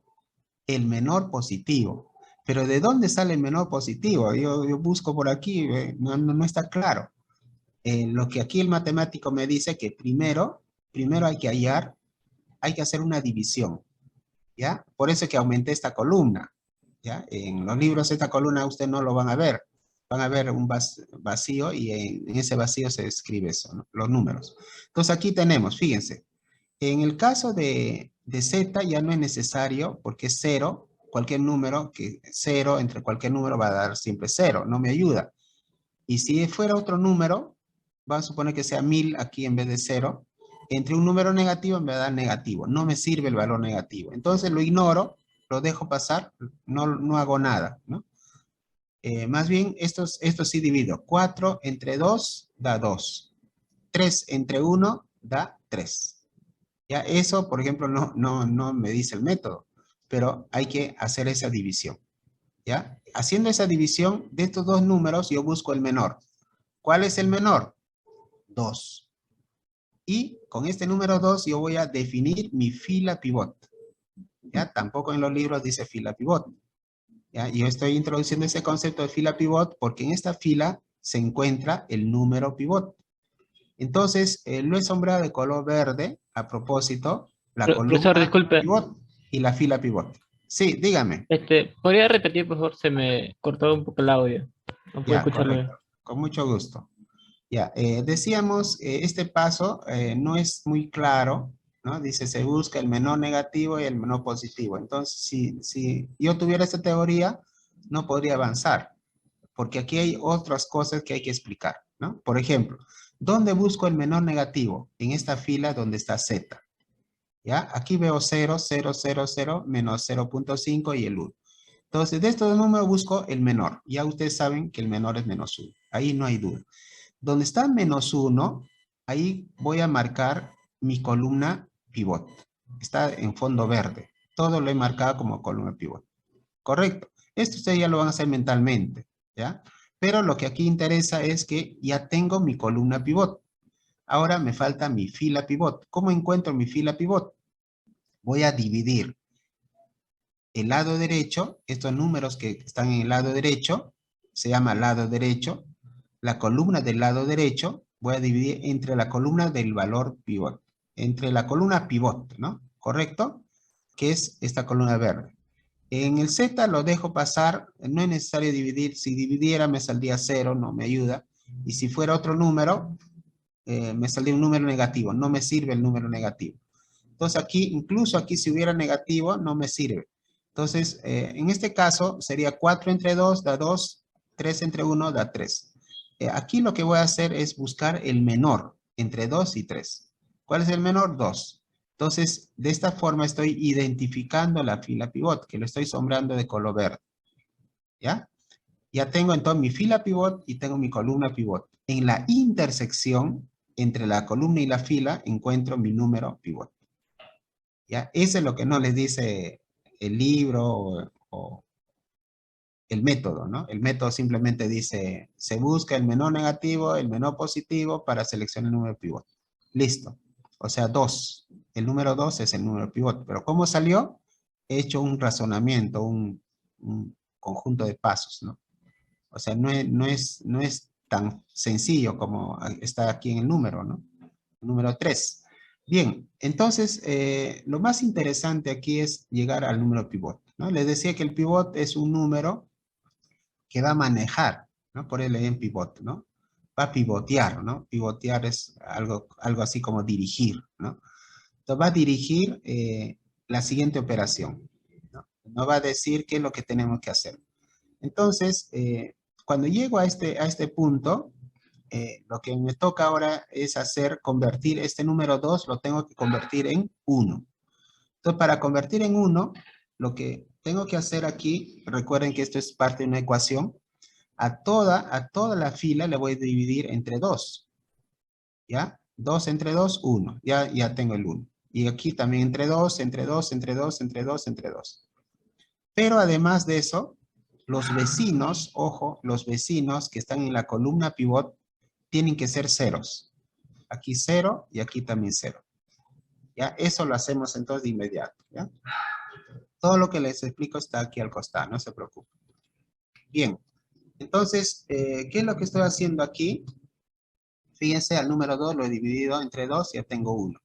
El menor positivo. Pero ¿de dónde sale el menor positivo? Yo busco por aquí, no está claro. Lo que aquí el matemático me dice que primero hay que hallar, hay que hacer una división, ¿ya? Por eso es que aumenté esta columna, ¿ya? En los libros esta columna ustedes no lo van a ver. Van a ver un vacío y en ese vacío se escribe eso, ¿no? Los números. Entonces aquí tenemos, fíjense, en el caso de Z ya no es necesario porque es 0, cualquier número que 0 entre cualquier número va a dar siempre 0, no me ayuda. Y si fuera otro número, vamos a suponer que sea 1000 aquí en vez de 0, entre un número negativo me va a dar negativo, no me sirve el valor negativo. Entonces lo ignoro, lo dejo pasar, no hago nada, ¿no? Más bien, esto sí divido. 4 entre 2 da 2. 3 entre 1 da 3. Ya, eso, por ejemplo, no me dice el método, pero hay que hacer esa división. ¿Ya? Haciendo esa división de estos dos números, yo busco el menor. ¿Cuál es el menor? 2. Y con este número 2 yo voy a definir mi fila pivot. ¿Ya? Tampoco en los libros dice fila pivot. ¿Ya? Yo estoy introduciendo ese concepto de fila pivot porque en esta fila se encuentra el número pivot. Entonces, lo he sombreado de color verde, a propósito, la columna Profesor, disculpe. pivot y la fila pivot. Sí, dígame. ¿Podría repetir, por favor? Se me cortó un poco el audio. No puedo Ya, escucharlo bien. correcto. Con mucho gusto. Ya, decíamos, este paso no es muy claro, ¿no? Dice, se busca el menor negativo y el menor positivo. Entonces, si yo tuviera esta teoría, no podría avanzar, porque aquí hay otras cosas que hay que explicar, ¿no? Por ejemplo, ¿dónde busco el menor negativo? En esta fila donde está Z. ¿Ya? Aquí veo 0, 0, 0, 0, menos 0.5 y el 1. Entonces, de estos números busco el menor. Ya ustedes saben que el menor es menos 1. Ahí no hay duda. Donde está menos 1, ahí voy a marcar mi columna pivot. Está en fondo verde. Todo lo he marcado como columna pivot. Correcto. Esto ustedes ya lo van a hacer mentalmente, ¿ya? Pero lo que aquí interesa es que ya tengo mi columna pivot. Ahora me falta mi fila pivot. ¿Cómo encuentro mi fila pivot? Voy a dividir el lado derecho, estos números que están en el lado derecho, se llama lado derecho, la columna del lado derecho, voy a dividir entre la columna del valor pivot, entre la columna pivot, ¿no? ¿Correcto? Que es esta columna verde. En el Z lo dejo pasar, no es necesario dividir. Si dividiera me saldría 0, no me ayuda. Y si fuera otro número, me saldría un número negativo. No me sirve el número negativo. Entonces aquí, incluso aquí si hubiera negativo, no me sirve. Entonces, en este caso sería 4 entre 2 da 2, 3 entre 1 da 3. Aquí lo que voy a hacer es buscar el menor entre 2 y 3. ¿Cuál es el menor? 2. Entonces, de esta forma estoy identificando la fila pivot, que lo estoy sombreando de color verde. ¿Ya? Ya tengo entonces mi fila pivot y tengo mi columna pivot. En la intersección entre la columna y la fila encuentro mi número pivot. ¿Ya? Eso es lo que no les dice el libro o el método, ¿no? El método simplemente dice, se busca el menor negativo, el menor positivo para seleccionar el número pivot. Listo. O sea, 2. El número 2 es el número pivot. Pero ¿cómo salió? He hecho un razonamiento, un conjunto de pasos, ¿no? O sea, no es tan sencillo como está aquí en el número, ¿no? Número 3. Bien, entonces, lo más interesante aquí es llegar al número pivot, ¿no? Les decía que el pivot es un número que va a manejar, ¿no? Por él en pivot, ¿no? Va a pivotear, ¿no? Pivotear es algo así como dirigir, ¿no? Entonces va a dirigir la siguiente operación, ¿no? Nos va a decir qué es lo que tenemos que hacer. Entonces, cuando llego a este punto, lo que me toca ahora es convertir este número 2, lo tengo que convertir en 1. Entonces, para convertir en 1, lo que tengo que hacer aquí, recuerden que esto es parte de una ecuación, a toda la fila le voy a dividir entre 2. ¿Ya? 2 entre 2, 1. Ya tengo el 1. Y aquí también entre 2, entre 2, entre 2, entre 2, entre 2. Pero además de eso, los vecinos, ojo, los vecinos que están en la columna pivot tienen que ser ceros. Aquí 0 y aquí también 0. ¿Ya? Eso lo hacemos entonces de inmediato. ¿Ya? Todo lo que les explico está aquí al costado, no se preocupen. Bien, entonces, ¿qué es lo que estoy haciendo aquí? Fíjense, al número 2 lo he dividido entre 2 y ya tengo 1.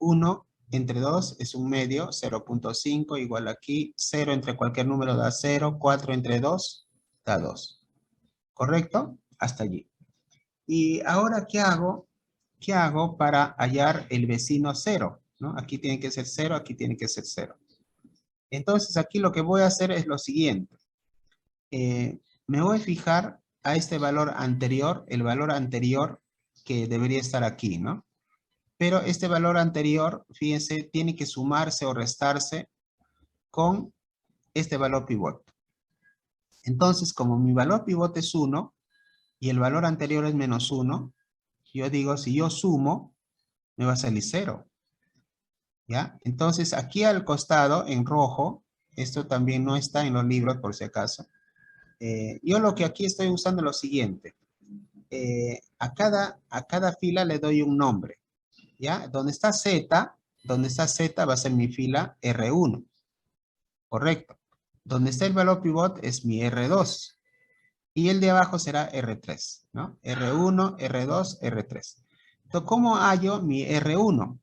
1 entre 2 es un medio, 0.5 igual aquí, 0 entre cualquier número da 0, 4 entre 2 da 2. ¿Correcto? Hasta allí. Y ahora, ¿qué hago? ¿Qué hago para hallar el vecino 0? ¿No? Aquí tiene que ser 0, aquí tiene que ser 0. Entonces, aquí lo que voy a hacer es lo siguiente. Me voy a fijar a este valor anterior, el valor anterior que debería estar aquí, ¿no? Pero este valor anterior, fíjense, tiene que sumarse o restarse con este valor pivot. Entonces, como mi valor pivot es 1 y el valor anterior es menos 1, yo digo, si yo sumo, me va a salir 0. ¿Ya? Entonces, aquí al costado, en rojo, esto también no está en los libros por si acaso. Yo lo que aquí estoy usando es lo siguiente. A cada fila le doy un nombre. ¿Ya? Donde está Z va a ser mi fila R1. Correcto. Donde está el valor pivot es mi R2. Y el de abajo será R3, ¿no? R1, R2, R3. Entonces, ¿cómo hallo mi R1?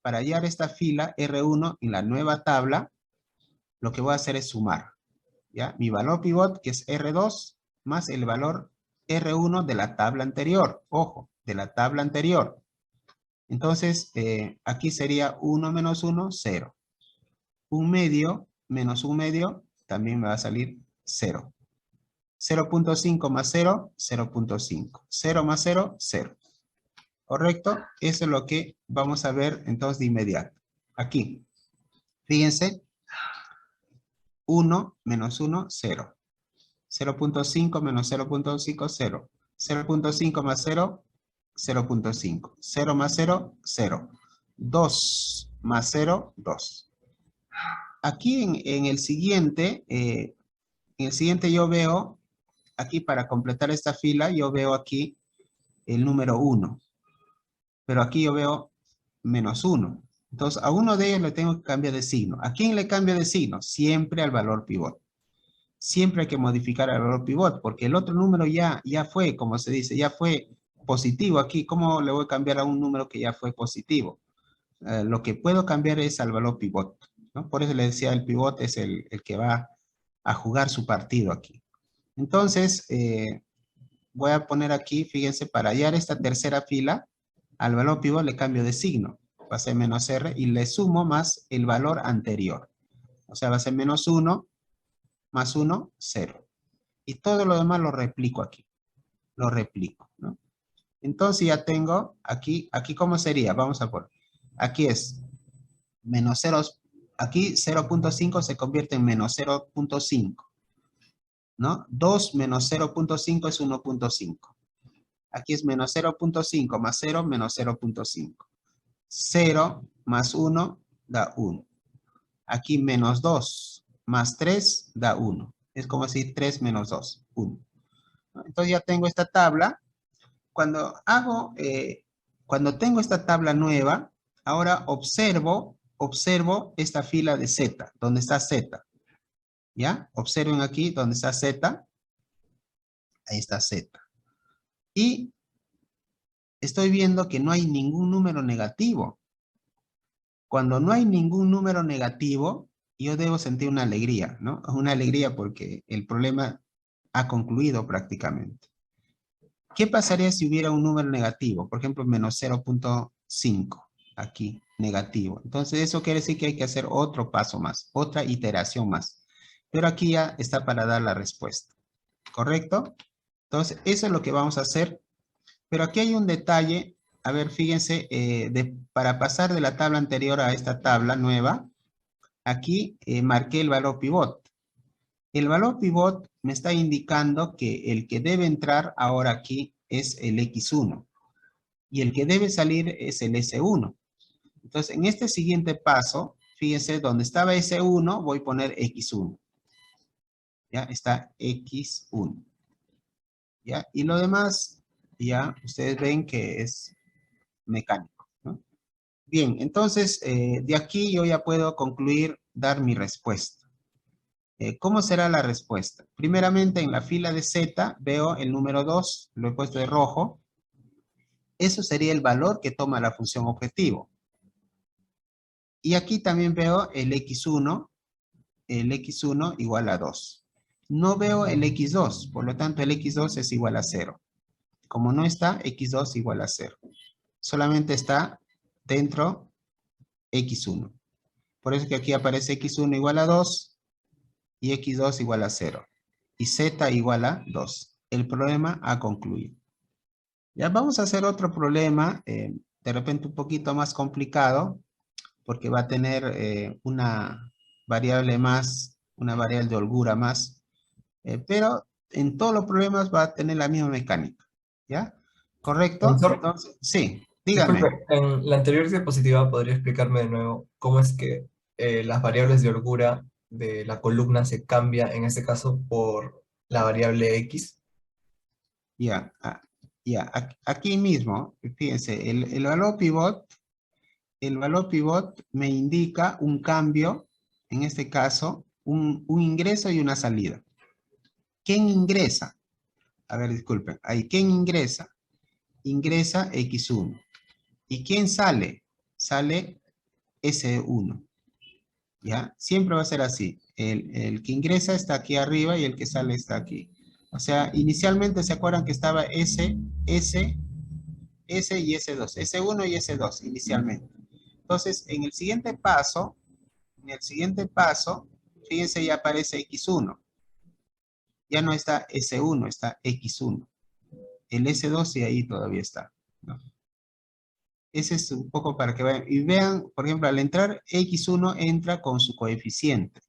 Para hallar esta fila R1 en la nueva tabla, lo que voy a hacer es sumar. ¿Ya? Mi valor pivot, que es R2, más el valor R1 de la tabla anterior. Ojo, de la tabla anterior. Entonces, aquí sería 1 menos 1, 0. 1 medio menos 1 medio, también me va a salir 0. 0.5 más 0, 0.5. 0 más 0, 0. ¿Correcto? Eso es lo que vamos a ver entonces de inmediato. Aquí. Fíjense. 1 menos 1, 0. 0.5 menos 0.5, 0. 0.5 más 0, 0.5. 0 más 0, 0. 2 más 0, 2. Aquí en el siguiente yo veo, aquí para completar esta fila, yo veo aquí el número 1. Pero aquí yo veo menos 1. Entonces, a uno de ellos le tengo que cambiar de signo. ¿A quién le cambio de signo? Siempre al valor pivot. Siempre hay que modificar el valor pivot, porque el otro número ya fue, como se dice, ya fue positivo aquí. ¿Cómo le voy a cambiar a un número que ya fue positivo? Lo que puedo cambiar es al valor pivot. ¿no? Por eso le decía, el pivot es el que va a jugar su partido aquí. Entonces, voy a poner aquí, fíjense, para hallar esta tercera fila, al valor pivot le cambio de signo. Va a ser menos R y le sumo más el valor anterior. O sea, va a ser menos 1, más 1, 0. Y todo lo demás lo replico aquí. Lo replico, ¿no? Entonces ya tengo aquí ¿cómo sería? Vamos a poner. Aquí es menos 0, aquí 0.5 se convierte en menos 0.5, ¿no? 2 menos 0.5 es 1.5. Aquí es menos 0.5 más 0 menos 0.5. 0 más 1 da 1. Aquí menos 2 más 3 da 1. Es como decir 3 menos 2, 1. Entonces ya tengo esta tabla. Cuando tengo esta tabla nueva, ahora observo esta fila de Z, donde está Z. ¿Ya? Observen aquí donde está Z. Ahí está Z. Y estoy viendo que no hay ningún número negativo. Cuando no hay ningún número negativo, yo debo sentir una alegría, ¿no? Una alegría porque el problema ha concluido prácticamente. ¿Qué pasaría si hubiera un número negativo? Por ejemplo, menos 0.5, aquí, negativo. Entonces, eso quiere decir que hay que hacer otro paso más, otra iteración más. Pero aquí ya está para dar la respuesta. ¿Correcto? Entonces, eso es lo que vamos a hacer. Pero aquí hay un detalle. A ver, fíjense, para pasar de la tabla anterior a esta tabla nueva, aquí marqué el valor pivot. El valor pivot me está indicando que el que debe entrar ahora aquí es el X1. Y el que debe salir es el S1. Entonces, en este siguiente paso, fíjense, donde estaba S1, voy a poner X1. Ya está X1. ¿Ya? Y lo demás, ya ustedes ven que es mecánico, ¿no? Bien, entonces, de aquí yo ya puedo concluir, dar mi respuesta. ¿Cómo será la respuesta? Primeramente, en la fila de Z, veo el número 2, lo he puesto de rojo. Eso sería el valor que toma la función objetivo. Y aquí también veo el X1 igual a 2. No veo el X2, por lo tanto el X2 es igual a 0. Como no está, X2 igual a 0. Solamente está dentro X1. Por eso que aquí aparece X1 igual a 2 y X2 igual a 0. Y Z igual a 2. El problema ha concluido. Ya vamos a hacer otro problema, de repente un poquito más complicado, porque va a tener una variable más, una variable de holgura más, pero en todos los problemas va a tener la misma mecánica, ¿ya? ¿Correcto? Profesor, entonces, sí, dígame. disculpe, en la anterior diapositiva podría explicarme de nuevo cómo es que las variables de holgura de la columna se cambia, en este caso, por la variable X. Ya, aquí mismo, fíjense, el valor pivot me indica un cambio, en este caso, un ingreso y una salida. ¿Quién ingresa? A ver, disculpen, ahí, ¿quién ingresa? Ingresa X1. ¿Y quién sale? Sale S1. ¿Ya? Siempre va a ser así. El que ingresa está aquí arriba y el que sale está aquí. O sea, inicialmente se acuerdan que estaba S y S2. S1 y S2 inicialmente. Entonces, en el siguiente paso, fíjense, ya aparece X1. Ya no está S1, está X1. El S2 sí ahí todavía está, ¿no? Ese es un poco para que vean. Y vean, por ejemplo, al entrar X1 entra con su coeficiente.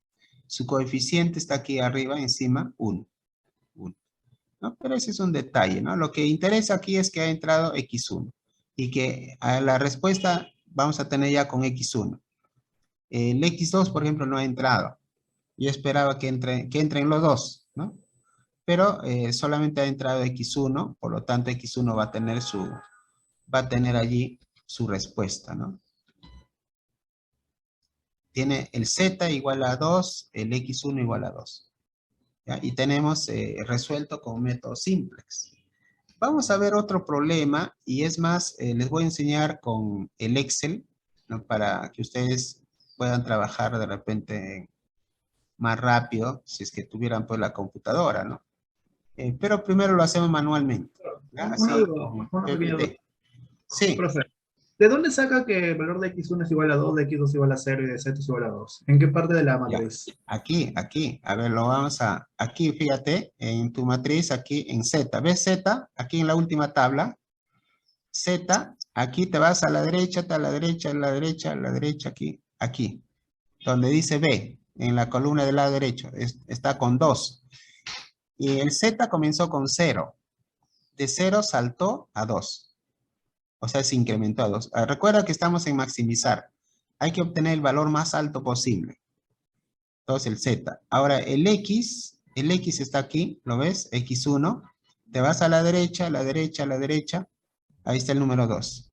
Su coeficiente está aquí arriba, encima, 1. ¿No? Pero ese es un detalle, ¿no? Lo que interesa aquí es que ha entrado X1. Y que a la respuesta vamos a tener ya con X1. El X2, por ejemplo, no ha entrado. Yo esperaba que entren los dos, ¿no? Pero solamente ha entrado X1, por lo tanto X1 va a tener allí su respuesta, ¿no? Tiene el Z igual a 2, el X1 igual a 2. ¿Ya? Y tenemos resuelto con método simplex. Vamos a ver otro problema, y es más, les voy a enseñar con el Excel, ¿no? Para que ustedes puedan trabajar de repente más rápido si es que tuvieran pues la computadora, ¿no? Pero primero lo hacemos manualmente. ¿Ya? Así, Una pequeña duda. sí. Profe, ¿de dónde saca que el valor de x1 es igual a 2, de x2 es igual a 0 y de z es igual a 2? ¿En qué parte de la matriz? Aquí, a ver, lo vamos a, aquí, fíjate, en tu matriz, aquí en Z, ¿ves Z? Aquí en la última tabla, Z, aquí te vas a la derecha, a la derecha, a la derecha, a la derecha, aquí, donde dice B, en la columna del lado derecho, está con 2. Y el Z comenzó con 0, de 0 saltó a 2. O sea, se incrementó a 2. Recuerda que estamos en maximizar. Hay que obtener el valor más alto posible. Entonces el Z. Ahora el X está aquí, ¿lo ves? X1. Te vas a la derecha, a la derecha, a la derecha. Ahí está el número 2.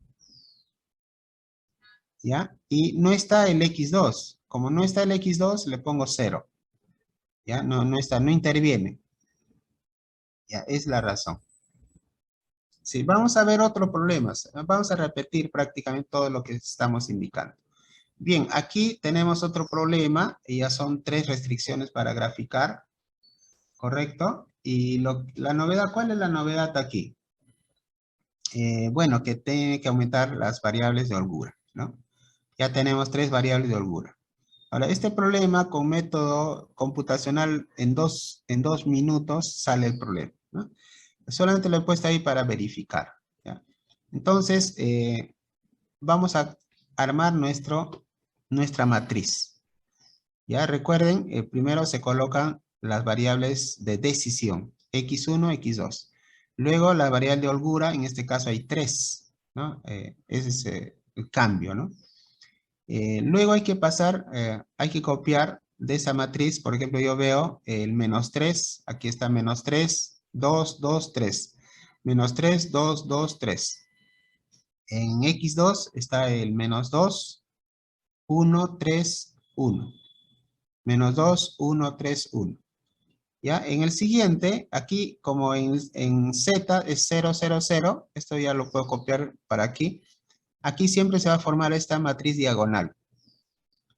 ¿Ya? Y no está el X2. Como no está el X2, le pongo 0. ¿Ya? No está, no interviene. Ya, es la razón. Sí, vamos a ver otros problemas. Vamos a repetir prácticamente todo lo que estamos indicando. Bien, aquí tenemos otro problema. Y ya son 3 restricciones para graficar. ¿Correcto? Y la novedad, ¿cuál es la novedad aquí? Bueno, que tiene que aumentar las variables de holgura, ¿no? Ya tenemos 3 variables de holgura. Ahora, este problema con método computacional en dos minutos sale el problema, ¿no? Solamente lo he puesto ahí para verificar, ¿ya? Entonces, vamos a armar nuestra matriz. Ya recuerden, primero se colocan las variables de decisión, x1, x2. Luego la variable de holgura, en este caso hay 3, ¿no? Ese es el cambio, ¿no? Luego hay que pasar, hay que copiar de esa matriz. Por ejemplo, yo veo el menos 3, aquí está menos 3, 2, 2, 3. Menos 3, 2, 2, 3. En x2 está el menos 2, 1, 3, 1. Menos 2, 1, 3, 1. ¿Ya? En el siguiente, aquí como en Z es 0, 0, 0, esto ya lo puedo copiar para aquí. Aquí siempre se va a formar esta matriz diagonal.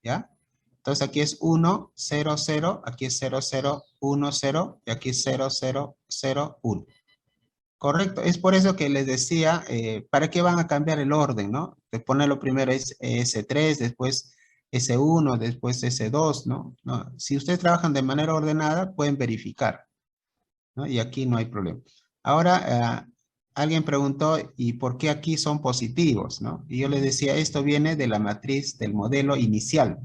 ¿Ya? Entonces aquí es 1, 0, 0, aquí es 0, 0, 1, 0, y aquí es 0, 0, 0, 1. Correcto, es por eso que les decía, ¿para qué van a cambiar el orden, no? De ponerlo primero es S3, después S1, después S2, ¿no? No, si ustedes trabajan de manera ordenada, pueden verificar, ¿no? Y aquí no hay problema. Ahora, alguien preguntó, ¿y por qué aquí son positivos, no? Y yo les decía, esto viene de la matriz del modelo inicial.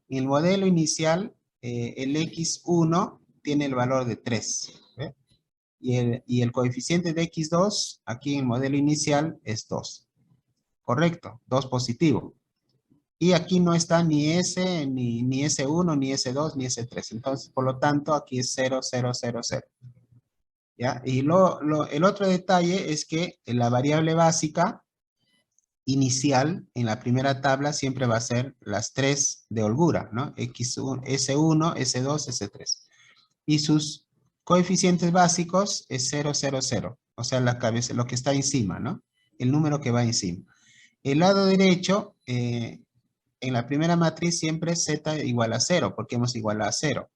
En el modelo inicial, el X1 tiene el valor de 3, ¿ve? Y el coeficiente de X2, aquí en el modelo inicial, es 2. Correcto, 2 positivo. Y aquí no está ni S, ni S1, ni S2, ni S3. Entonces, por lo tanto, aquí es 0, 0, 0, 0. ¿Ya? Y el otro detalle es que la variable básica inicial en la primera tabla siempre va a ser las 3 de holgura, ¿no? X1, S1, S2, S3. Y sus coeficientes básicos es 0, 0, 0. O sea, la cabeza, lo que está encima, ¿no? El número que va encima. El lado derecho, en la primera matriz siempre es z igual a 0, porque hemos igualado a 0.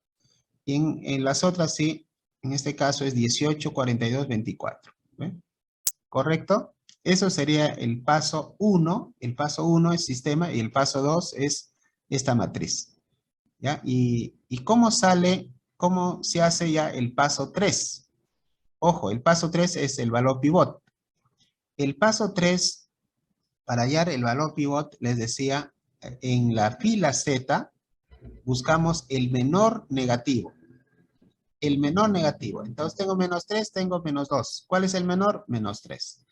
Y en las otras sí, en este caso es 18, 42, 24. ¿Ve? ¿Correcto? Eso sería el paso 1. El paso 1 es sistema y el paso 2 es esta matriz. ¿Ya? ¿Y cómo sale, cómo se hace ya el paso 3? Ojo, el paso 3 es el valor pivot. El paso 3, para hallar el valor pivot, les decía, en la fila Z, buscamos el menor negativo. El menor negativo. Entonces tengo menos 3, tengo menos 2. ¿Cuál es el menor? Menos 3.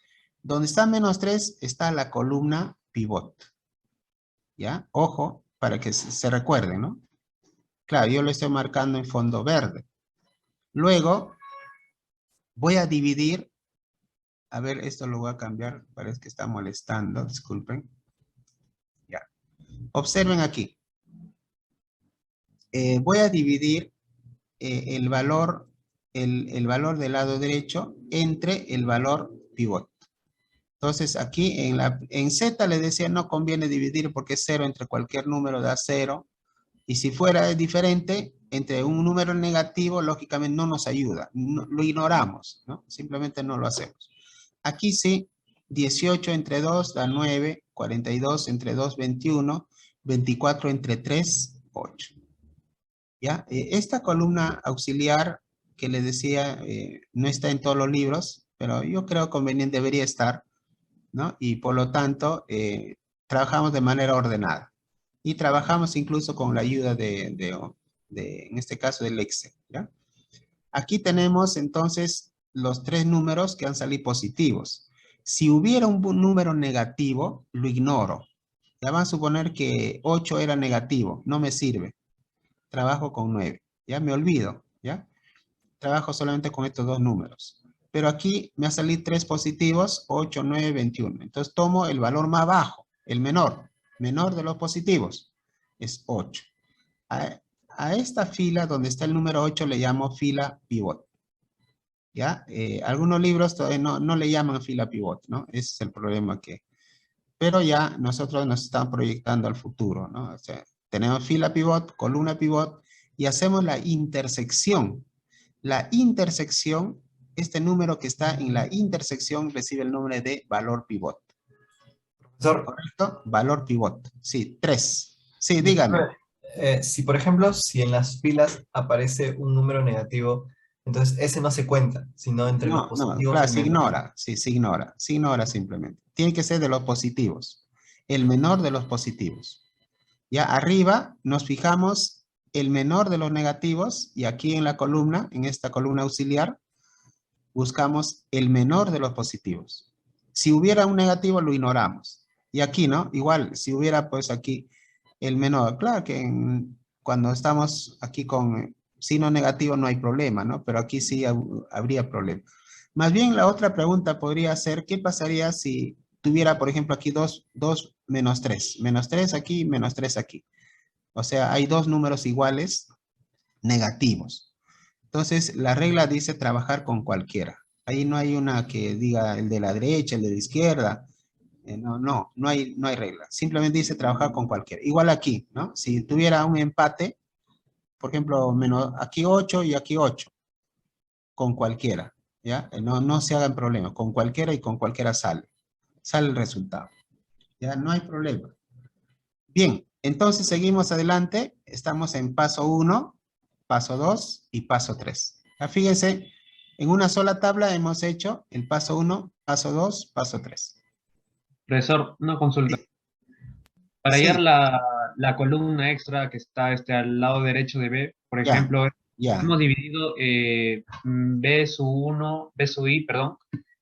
Donde está menos 3 está la columna pivot. ¿Ya? Ojo, para que se recuerden, ¿no? Claro, yo lo estoy marcando en fondo verde. Luego, voy a dividir. A ver, esto lo voy a cambiar. Parece que está molestando. Disculpen. Ya. Observen aquí. Voy a dividir el valor del lado derecho entre el valor pivot. Entonces aquí en Z le decía no conviene dividir porque 0 entre cualquier número da 0. Y si fuera diferente, entre un número negativo, lógicamente no nos ayuda. Lo ignoramos, ¿no? Simplemente no lo hacemos. Aquí sí, 18 entre 2 da 9, 42 entre 2, 21, 24 entre 3, 8. ¿Ya? Esta columna auxiliar que les decía no está en todos los libros, pero yo creo conveniente debería estar, ¿no? Y por lo tanto, trabajamos de manera ordenada. Y trabajamos incluso con la ayuda en este caso, del Excel, ¿ya? Aquí tenemos entonces los 3 números que han salido positivos. Si hubiera un número negativo, lo ignoro. Ya van a suponer que 8 era negativo, no me sirve. Trabajo con 9, ya me olvido, ¿ya? Trabajo solamente con estos 2 números. Pero aquí me ha salido 3 positivos, 8, 9, 21. Entonces tomo el valor más bajo, el menor de los positivos, es 8. A esta fila donde está el número 8 le llamo fila pivot. ¿Ya? Algunos libros todavía no le llaman fila pivot, ¿no? Ese es el problema que... Pero ya nosotros nos estamos proyectando al futuro, ¿no? O sea, tenemos fila pivot, columna pivot, y hacemos la intersección. La intersección, este número que está en la intersección recibe el nombre de valor pivot. Profesor. ¿Correcto? Valor pivot. Sí, 3. Sí, díganme. Si por ejemplo, si en las filas aparece un número negativo, entonces ese no se cuenta, sino entre los positivos. No, claro, se ignora. Sí, se ignora. Se ignora simplemente. Tiene que ser de los positivos. El menor de los positivos. Ya arriba nos fijamos el menor de los negativos y aquí en la columna, en esta columna auxiliar, buscamos el menor de los positivos. Si hubiera un negativo lo ignoramos. Y aquí, ¿no? Igual, si hubiera pues aquí el menor. Claro que cuando estamos aquí con signo negativo no hay problema, ¿no? Pero aquí sí habría problema. Más bien la otra pregunta podría ser, ¿qué pasaría si tuviera, por ejemplo, aquí 2 menos 3? Menos 3 aquí, menos 3 aquí. O sea, hay 2 números iguales negativos. Entonces, la regla dice trabajar con cualquiera. Ahí no hay una que diga el de la derecha, el de la izquierda. No hay regla. Simplemente dice trabajar con cualquiera. Igual aquí, ¿no? Si tuviera un empate, por ejemplo, menos aquí 8 y aquí 8. Con cualquiera, ¿ya? No se hagan problemas. Con cualquiera y con cualquiera sale. Sale el resultado. Ya, no hay problema. Bien, entonces seguimos adelante. Estamos en paso 1, paso 2 y paso 3. Ya, fíjense, en una sola tabla hemos hecho el paso 1, paso 2, paso 3. Profesor, una consulta. Sí. Para Sí. hallar la columna extra que está al lado derecho de B, por ejemplo, hemos dividido B sub I, perdón,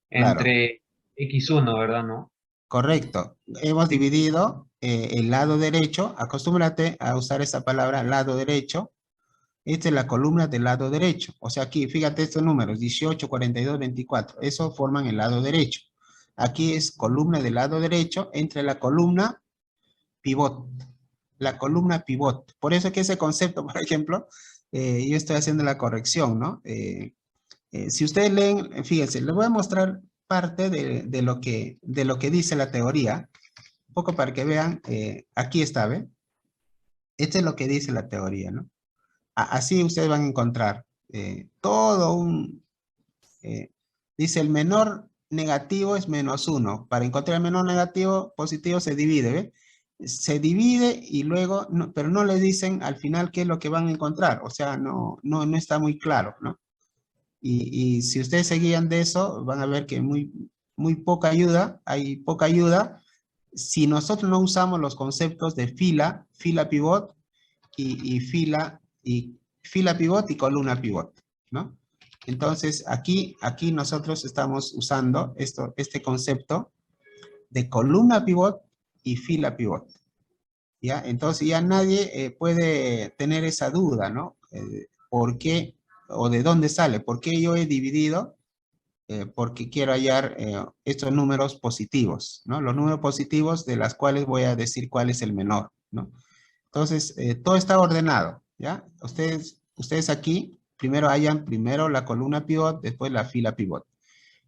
entre X1, ¿verdad? ¿No? Correcto. Hemos dividido el lado derecho. Acostúmbrate a usar esa palabra, lado derecho. Esta es la columna del lado derecho. O sea, aquí, fíjate estos números, 18, 42, 24. Eso forman el lado derecho. Aquí es columna del lado derecho entre la columna pivot. La columna pivot. Por eso que ese concepto, por ejemplo, yo estoy haciendo la corrección, ¿no? Si ustedes leen, fíjense, les voy a mostrar parte de lo que dice la teoría. Un poco para que vean, aquí está, ¿ve? Este es lo que dice la teoría, ¿no? Así ustedes van a encontrar dice el menor negativo es menos 1. Para encontrar el menor negativo, positivo se divide, ¿ve? Se divide y luego, pero no les dicen al final qué es lo que van a encontrar. O sea, no está muy claro, ¿no? Y si ustedes se guían de eso, van a ver que muy poca ayuda, hay poca ayuda si nosotros no usamos los conceptos de fila pivot y fila pivot y columna pivot, ¿no? Entonces, aquí nosotros estamos usando este concepto de columna pivot y fila pivot, ¿ya? Entonces ya nadie puede tener esa duda, ¿no? ¿Por qué o de dónde sale? ¿Por qué yo he dividido? Porque quiero hallar estos números positivos, ¿no? Los números positivos de las cuales voy a decir cuál es el menor, ¿no? Entonces, todo está ordenado, ¿ya? Ustedes aquí, primero hallan la columna pivot, después la fila pivot.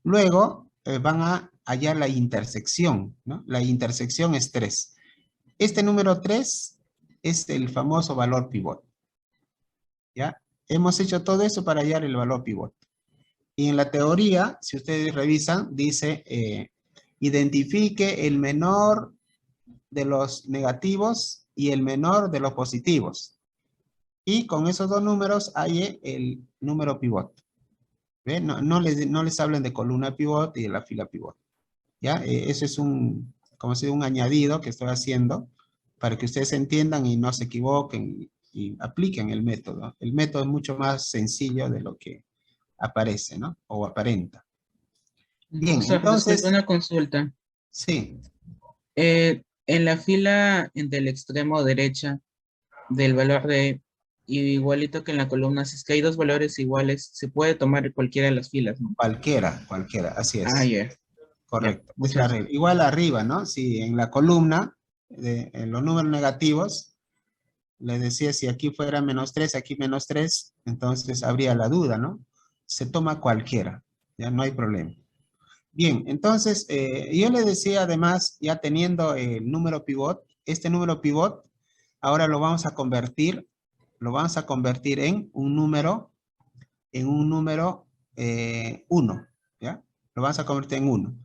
Luego van a hallar la intersección, ¿no? La intersección es 3. Este número 3 es el famoso valor pivot. ¿Ya? Hemos hecho todo eso para hallar el valor pivot. Y en la teoría, si ustedes revisan, dice, identifique el menor de los negativos y el menor de los positivos. Y con esos dos números hay el número pivot. ¿Ve? No les hablen de columna pivot y de la fila pivot. ¿Ya? Eso es un añadido que estoy haciendo para que ustedes entiendan y no se equivoquen y apliquen el método. El método es mucho más sencillo de lo que aparece, ¿no? O aparenta. Bien, entonces... Una consulta. Sí. En la fila del extremo derecha del valor de igualito que en la columna, si es que hay dos valores iguales, se puede tomar cualquiera de las filas, ¿no? Cualquiera, así es. Ya. Correcto. Yeah, igual arriba, ¿no? Si en la columna, en los números negativos, les decía, si aquí fuera -3, aquí -3, entonces habría la duda, ¿no? Se toma cualquiera, ya no hay problema. Bien, entonces, yo le decía además, ya teniendo el número pivot, este número pivot, ahora lo vamos a convertir en un número 1, ¿ya? Lo vamos a convertir en 1.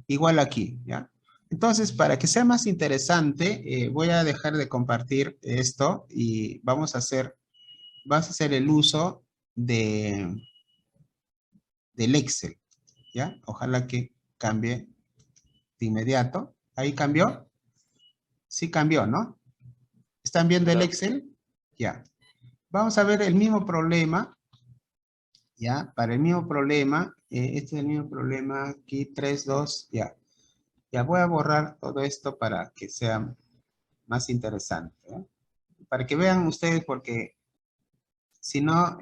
Igual aquí, ¿ya? Entonces, para que sea más interesante, voy a dejar de compartir esto y vamos a hacer el uso del Excel, ¿ya? Ojalá que cambie de inmediato. ¿Ahí cambió? Sí cambió, ¿no? ¿Están viendo el Excel? Ya. Vamos a ver el mismo problema, ¿ya? Para el mismo problema, este es el mismo problema, aquí 3, 2, ya. Ya voy a borrar todo esto para que sea más interesante, ¿eh? Para que vean ustedes, porque si no,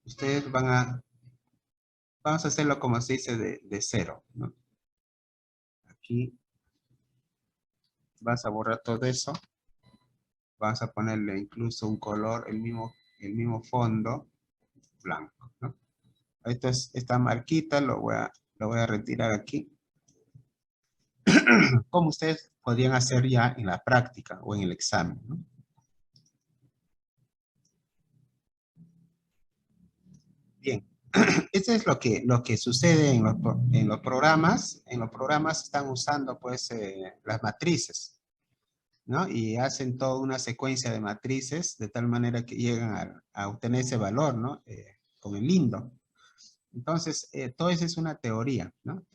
ustedes vamos a hacerlo como se dice de cero, ¿no? Aquí vas a borrar todo eso. Vas a ponerle incluso un color, el mismo fondo blanco, ¿no? Entonces, esta marquita lo voy a retirar aquí. Como ustedes podrían hacer ya en la práctica o en el examen, ¿no? Bien, esto es lo que sucede en los programas. En los programas están usando pues las matrices, ¿no? Y hacen toda una secuencia de matrices de tal manera que llegan a obtener ese valor, ¿no? Con el lindo. Entonces, todo eso es una teoría, ¿no?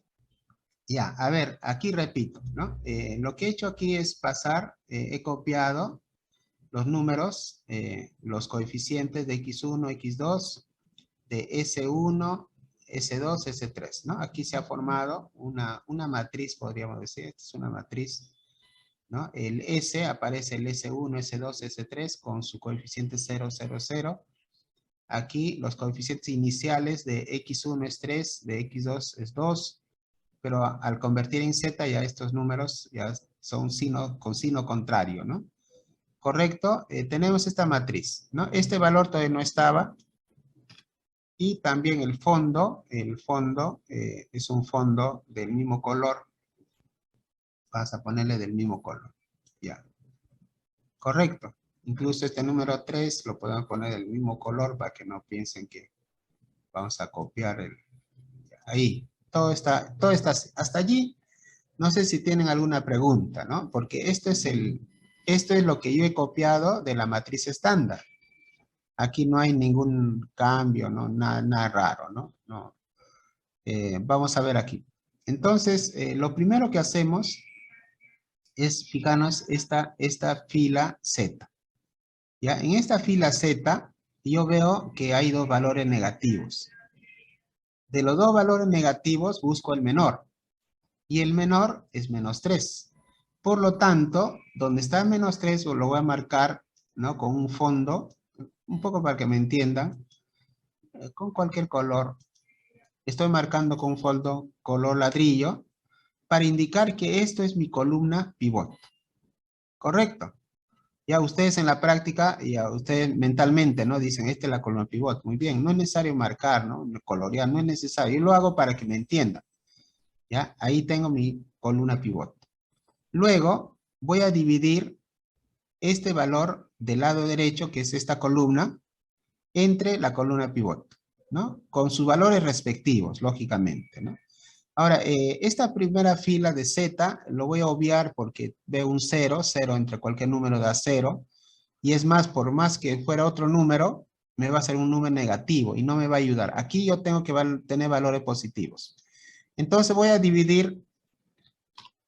Ya, a ver, aquí repito, ¿no? Lo que he hecho aquí es pasar, he copiado los números, los coeficientes de x1, x2, de S1, S2, S3, ¿no? Aquí se ha formado una matriz, podríamos decir, esta es una matriz, ¿no? El S, aparece el S1, S2, S3 con su coeficiente 0, 0, 0. Aquí los coeficientes iniciales de x1 es 3, de x2 es 2, pero al convertir en z ya estos números ya son con signo contrario, ¿no? Correcto, tenemos esta matriz, ¿no? Este valor todavía no estaba. Y también el fondo es un fondo del mismo color. Vas a ponerle del mismo color, ya. Correcto. Incluso este número 3 lo podemos poner del mismo color para que no piensen que vamos a copiar ahí. Todo está hasta allí. No sé si tienen alguna pregunta, ¿no? Porque esto es lo que yo he copiado de la matriz estándar. Aquí no hay ningún cambio, ¿no? Nada raro, ¿no? No. Vamos a ver aquí. Entonces, lo primero que hacemos es fijarnos esta fila Z. ¿Ya? En esta fila Z, yo veo que hay dos valores negativos. De los dos valores negativos, busco el menor. Y el menor es -3. Por lo tanto, donde está el -3, lo voy a marcar, ¿no? Con un fondo, un poco para que me entiendan, con cualquier color. Estoy marcando con un fondo color ladrillo para indicar que esto es mi columna pivot. ¿Correcto? Ya ustedes en la práctica, ya ustedes mentalmente, ¿no? Dicen, esta es la columna pivot. Muy bien, no es necesario marcar, ¿no? Colorear, no es necesario. Yo lo hago para que me entiendan. ¿Ya? Ahí tengo mi columna pivot. Luego voy a dividir este valor del lado derecho, que es esta columna, entre la columna pivot, ¿no? Con sus valores respectivos, lógicamente, ¿no? Ahora, esta primera fila de Z lo voy a obviar porque veo un 0, 0 entre cualquier número da 0, y es más, por más que fuera otro número, me va a ser un número negativo y no me va a ayudar. Aquí yo tengo que tener valores positivos. Entonces voy a dividir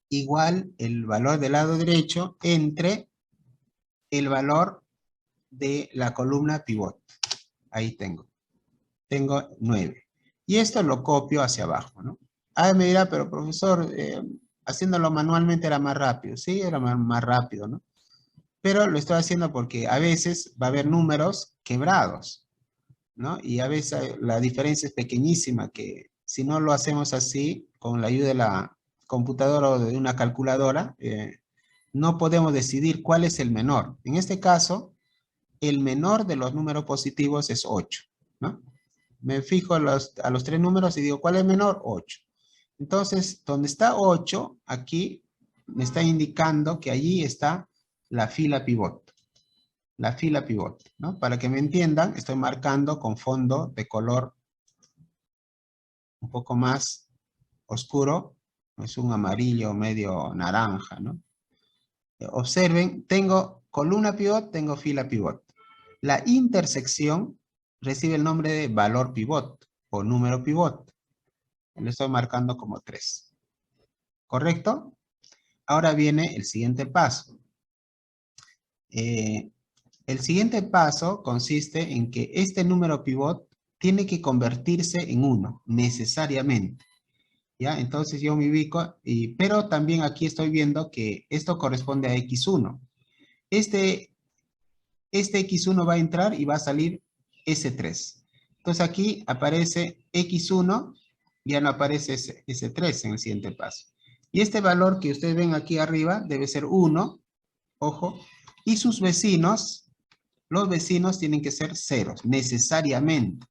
igual el valor del lado derecho entre el valor de la columna pivot. Ahí tengo. Tengo 9. Y esto lo copio hacia abajo, ¿no? Ah, me dirá, pero profesor, haciéndolo manualmente era más rápido. Sí, era más rápido, ¿no? Pero lo estoy haciendo porque a veces va a haber números quebrados, ¿no? Y a veces la diferencia es pequeñísima, que si no lo hacemos así, con la ayuda de la computadora o de una calculadora, no podemos decidir cuál es el menor. En este caso, el menor de los números positivos es 8, ¿no? Me fijo a los 3 números y digo, ¿cuál es el menor? 8. Entonces, donde está 8, aquí me está indicando que allí está la fila pivot. La fila pivot, ¿no? Para que me entiendan, estoy marcando con fondo de color un poco más oscuro. Es un amarillo medio naranja, ¿no? Observen, tengo columna pivot, tengo fila pivot. La intersección recibe el nombre de valor pivot o número pivot. Lo estoy marcando como 3. ¿Correcto? Ahora viene el siguiente paso. El siguiente paso consiste en que este número pivot tiene que convertirse en 1, necesariamente. ¿Ya? Entonces yo me ubico, pero también aquí estoy viendo que esto corresponde a X1. Este X1 va a entrar y va a salir S3. Entonces aquí aparece X1, ya no aparece S3 en el siguiente paso. Y este valor que ustedes ven aquí arriba debe ser 1, ojo, y sus vecinos, los vecinos tienen que ser ceros, necesariamente.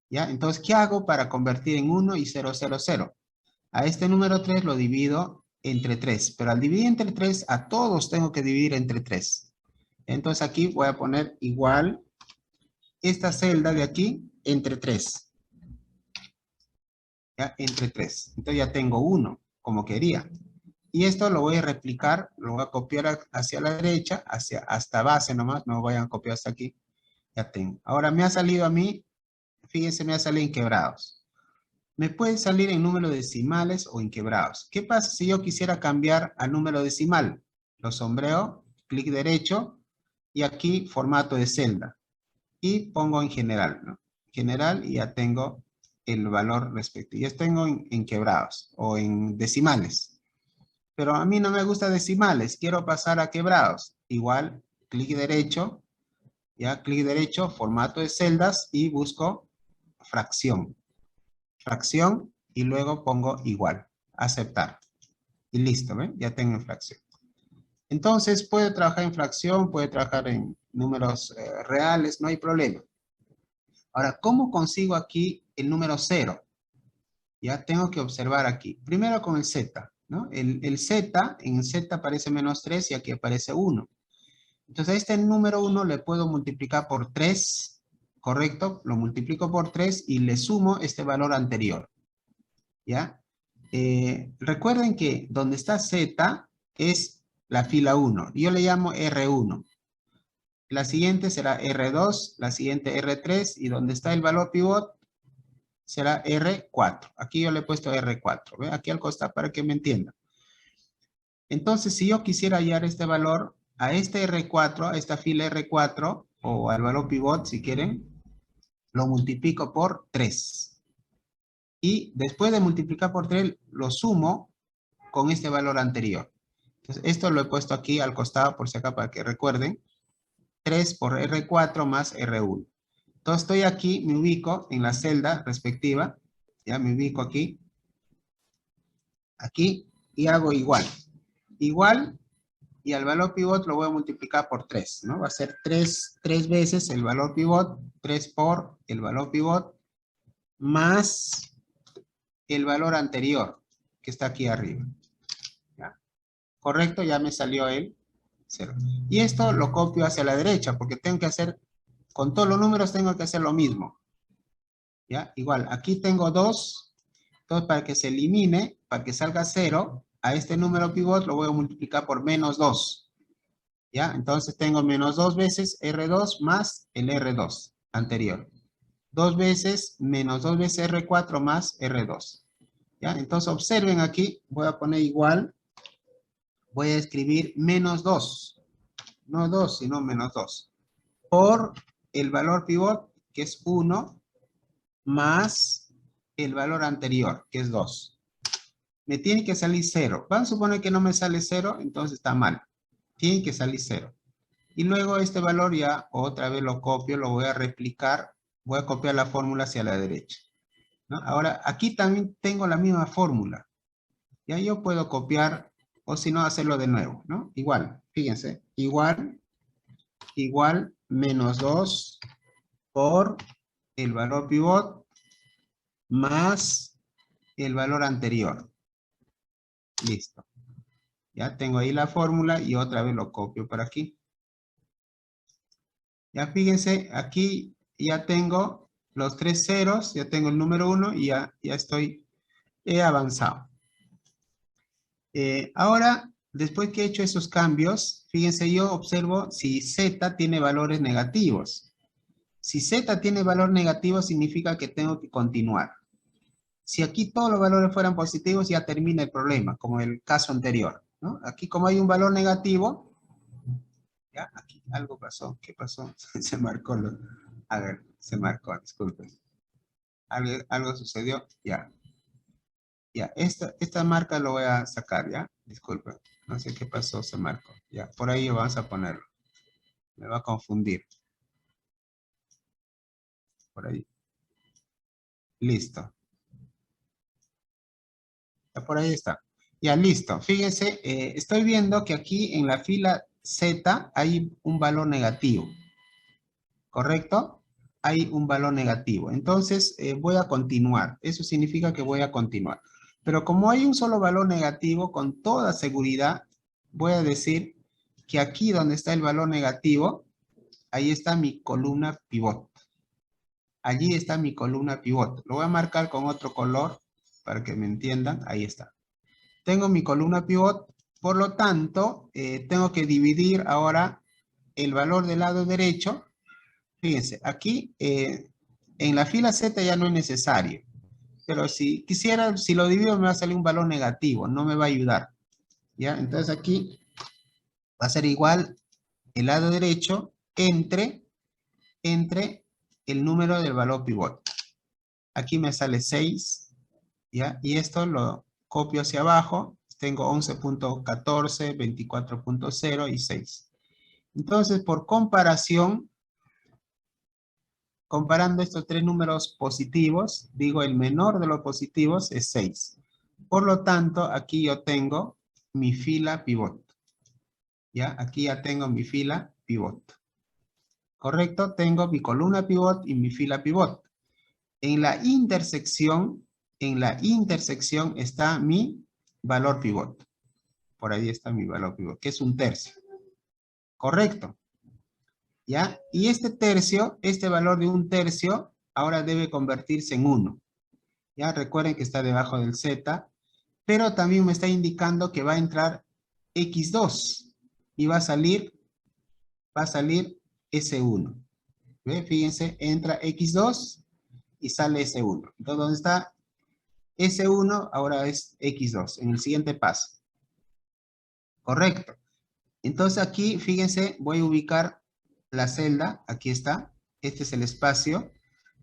¿Ya? Entonces, ¿qué hago para convertir en 1 y 0, 0, 0? A este número 3 lo divido entre 3, pero al dividir entre 3, a todos tengo que dividir entre 3. Entonces aquí voy a poner igual esta celda de aquí entre 3. ¿Ya? Entre 3. Entonces ya tengo 1, como quería. Y esto lo voy a replicar, lo voy a copiar hacia la derecha, hasta base nomás, no vayan a copiar hasta aquí. Ya tengo. Ahora me ha salido a mí, fíjense, me ha salido en quebrados. Me puede salir en números decimales o en quebrados. ¿Qué pasa si yo quisiera cambiar a número decimal? Lo sombreo, clic derecho, y aquí formato de celda. Y pongo en general, ¿no? General, y ya tengo el valor respectivo. Ya tengo en quebrados o en decimales. Pero a mí no me gusta decimales, quiero pasar a quebrados. Igual, clic derecho, ya clic derecho, formato de celdas y busco fracción. Fracción y luego pongo igual, aceptar. Y listo, ¿ven? Ya tengo fracción. Entonces, puedo trabajar en fracción, puedo trabajar en números reales, no hay problema. Ahora, ¿cómo consigo aquí el número 0? Ya tengo que observar aquí. Primero con el Z, ¿no? El Z, en el Z aparece menos 3 y aquí aparece 1. Entonces, a este número 1 le puedo multiplicar por 3, ¿correcto? Lo multiplico por 3 y le sumo este valor anterior. ¿Ya? Recuerden que donde está Z es la fila 1. Yo le llamo R1. La siguiente será R2, la siguiente R3 y donde está el valor pivot será R4. Aquí yo le he puesto R4. ¿Ve? Aquí al costado para que me entiendan. Entonces, si yo quisiera hallar este valor a este R4, a esta fila R4, o al valor pivot, si quieren, lo multiplico por 3. Y después de multiplicar por 3, lo sumo con este valor anterior. Entonces, esto lo he puesto aquí al costado, por si acá, para que recuerden. 3 por R4 más R1. Entonces, estoy aquí, me ubico en la celda respectiva. Ya me ubico aquí. Aquí. Y hago igual. Igual. Y al valor pivot lo voy a multiplicar por 3, ¿no? Va a ser 3 veces el valor pivot. 3 por el valor pivot. Más el valor anterior. que está aquí arriba. ¿Ya? Correcto, ya me salió el 0. Y esto lo copio hacia la derecha, porque tengo que hacer, con todos los números tengo que hacer lo mismo. ¿Ya? Igual, aquí tengo 2, entonces para que se elimine, para que salga 0, a este número pivot lo voy a multiplicar por menos 2. ¿Ya? Entonces tengo menos 2 veces R2 más el R2 anterior. 2 veces menos 2 veces R4 más R2. ¿Ya? Entonces observen aquí, voy a poner igual, voy a escribir menos 2. No 2, sino menos 2. Por el valor pivot, que es 1, más el valor anterior, que es 2. Me tiene que salir 0. Van a suponer que no me sale 0, entonces está mal. Tiene que salir 0. Y luego este valor ya otra vez lo copio, lo voy a replicar. Voy a copiar la fórmula hacia la derecha, ¿no? Ahora, aquí también tengo la misma fórmula. Ya yo puedo copiar, o si no, hacerlo de nuevo, ¿no? Igual, fíjense. Igual, menos 2 por el valor pivot más el valor anterior. Listo. Ya tengo ahí la fórmula y otra vez lo copio para aquí. Ya fíjense, aquí ya tengo los 3 ceros, ya tengo el número 1 y ya he avanzado. Ahora, después que he hecho esos cambios, fíjense, yo observo si Z tiene valores negativos. Si Z tiene valor negativo, significa que tengo que continuar. Si aquí todos los valores fueran positivos, ya termina el problema, como el caso anterior, ¿no? Aquí como hay un valor negativo, ya, aquí algo pasó. ¿Qué pasó? Se marcó. A ver, se marcó, disculpen. Algo sucedió, ya. Ya, esta marca lo voy a sacar, ya. Disculpen. No sé qué pasó, se marcó. Ya, por ahí vamos a ponerlo. Me va a confundir. Por ahí. Listo. Ya por ahí está. Ya, listo. Fíjense, estoy viendo que aquí en la fila Z hay un valor negativo. ¿Correcto? Hay un valor negativo. Entonces, voy a continuar. Eso significa que voy a continuar. Pero como hay un solo valor negativo, con toda seguridad, voy a decir que aquí donde está el valor negativo, ahí está mi columna pivot. Allí está mi columna pivot. Lo voy a marcar con otro color para que me entiendan. Ahí está. Tengo mi columna pivot. Por lo tanto, tengo que dividir ahora el valor del lado derecho. Fíjense, aquí en la fila Z ya no es necesario. Pero si quisiera, si lo divido me va a salir un valor negativo. No me va a ayudar. ¿Ya? Entonces aquí va a ser igual el lado derecho entre el número del valor pivot. Aquí me sale 6. ¿Ya? Y esto lo copio hacia abajo. Tengo 11.14, 24.0 y 6. Entonces, por comparación, comparando estos tres números positivos, digo el menor de los positivos es 6. Por lo tanto, aquí yo tengo mi fila pivot. ¿Ya? Aquí ya tengo mi fila pivot. ¿Correcto? Tengo mi columna pivot y mi fila pivot. En la intersección está mi valor pivot. Por ahí está mi valor pivot, que es 1/3. ¿Correcto? ¿Ya? Y este tercio, este valor de 1/3, ahora debe convertirse en 1. ¿Ya? Recuerden que está debajo del Z, pero también me está indicando que va a entrar X2 y va a salir S1. ¿Ve? Fíjense, entra X2 y sale S1. Entonces, ¿dónde está S1? Ahora es X2, en el siguiente paso. Correcto. Entonces aquí, fíjense, voy a ubicar la celda, aquí está, este es el espacio.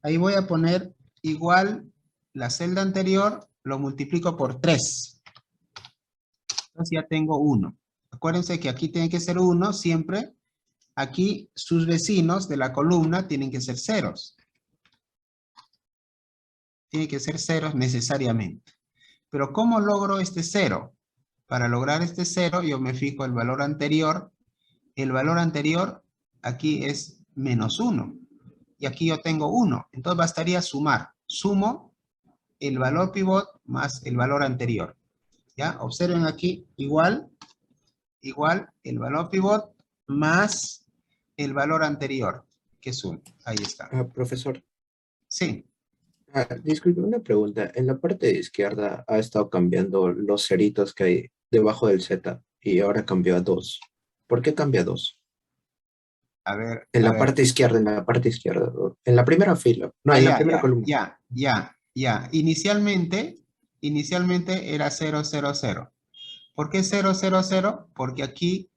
Ahí voy a poner igual la celda anterior, lo multiplico por 3. Entonces ya tengo 1. Acuérdense que aquí tiene que ser 1 siempre. Aquí sus vecinos de la columna tienen que ser ceros. Tiene que ser ceros necesariamente. Pero ¿cómo logro este 0? Para lograr este 0 yo me fijo el valor anterior. El valor anterior aquí es menos 1. Y aquí yo tengo 1. Entonces bastaría sumar. Sumo el valor pivot más el valor anterior. ¿Ya? Observen aquí, igual el valor pivot más el valor anterior, que es 1. Ahí está. Profesor. Sí. Disculpe, una pregunta. En la parte de izquierda ha estado cambiando los ceritos que hay debajo del Z y ahora cambió a 2. ¿Por qué cambia a 2? A ver. En la parte izquierda, en la primera fila. No, en la primera columna. Ya. Inicialmente era 0, 0, 0. ¿Por qué 0, 0, 0? Porque aquí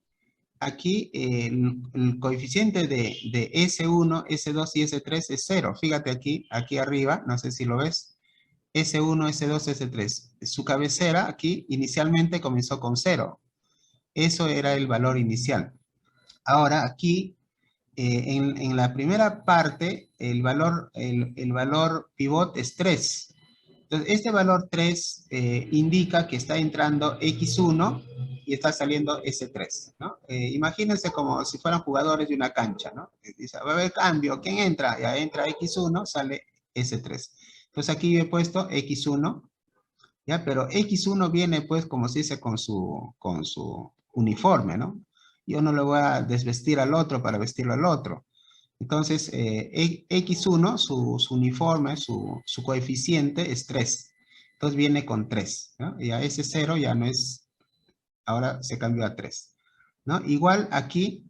el coeficiente de S1, S2 y S3 es 0. Fíjate aquí arriba, no sé si lo ves. S1, S2, S3. Su cabecera aquí inicialmente comenzó con 0. Eso era el valor inicial. Ahora aquí, en la primera parte, el valor pivot es 3. Entonces, este valor 3 indica que está entrando X1 y está saliendo S3, ¿no? Imagínense como si fueran jugadores de una cancha, ¿no? Dice, va a haber cambio, ¿quién entra? Ya entra X1, sale S3. Entonces aquí yo he puesto X1, ¿ya? Pero X1 viene pues como se dice con su uniforme, ¿no? Yo no le voy a desvestir al otro para vestirlo al otro. Entonces, X1, su uniforme, su coeficiente es 3. Entonces viene con 3, ¿no? Y a ese 0 ya no es, ahora se cambió a 3, ¿no? Igual aquí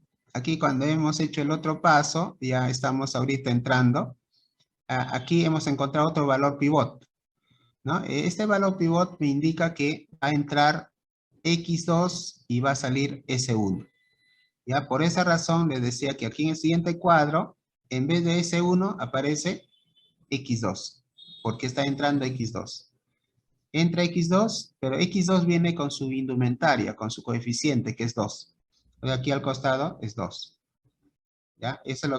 cuando hemos hecho el otro paso, ya estamos ahorita entrando, aquí hemos encontrado otro valor pivot, ¿no? Este valor pivot me indica que va a entrar X2 y va a salir S1. Ya, por esa razón les decía que aquí en el siguiente cuadro, en vez de S1 aparece X2, porque está entrando X2. Entra X2, pero X2 viene con su indumentaria, con su coeficiente, que es 2. Aquí al costado es 2. ¿Ya? Eso es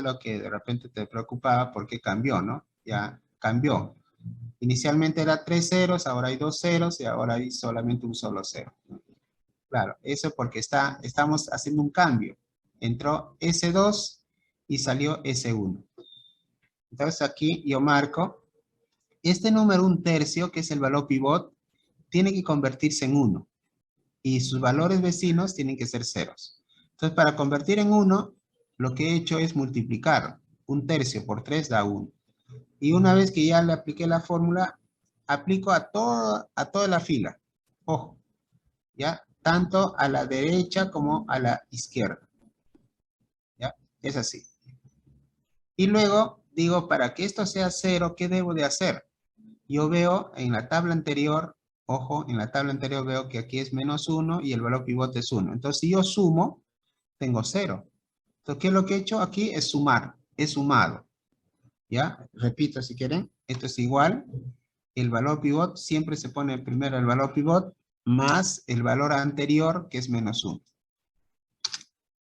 lo que de repente te preocupaba porque cambió, ¿no? Ya cambió. Inicialmente era 3 ceros, ahora hay 2 ceros y ahora hay solamente un solo cero. Claro, eso porque estamos haciendo un cambio. Entró S2 y salió S1. Entonces aquí yo marco, este número 1/3, que es el valor pivot, tiene que convertirse en 1. Y sus valores vecinos tienen que ser ceros. Entonces para convertir en 1, lo que he hecho es multiplicar 1/3 por 3 da 1. Y una vez que ya le apliqué la fórmula, aplico a toda la fila. Ojo, ¿ya? Tanto a la derecha como a la izquierda. ¿Ya? Es así. Y luego digo, para que esto sea 0, ¿qué debo de hacer? Yo veo en la tabla anterior, ojo, en la tabla anterior veo que aquí es -1 y el valor pivote es 1. Entonces, si yo sumo, tengo 0. Entonces, ¿qué es lo que he hecho aquí? Es sumar, es sumado. ¿Ya? Repito si quieren. Esto es igual. El valor pivot siempre se pone primero el valor pivot más el valor anterior, que es -1.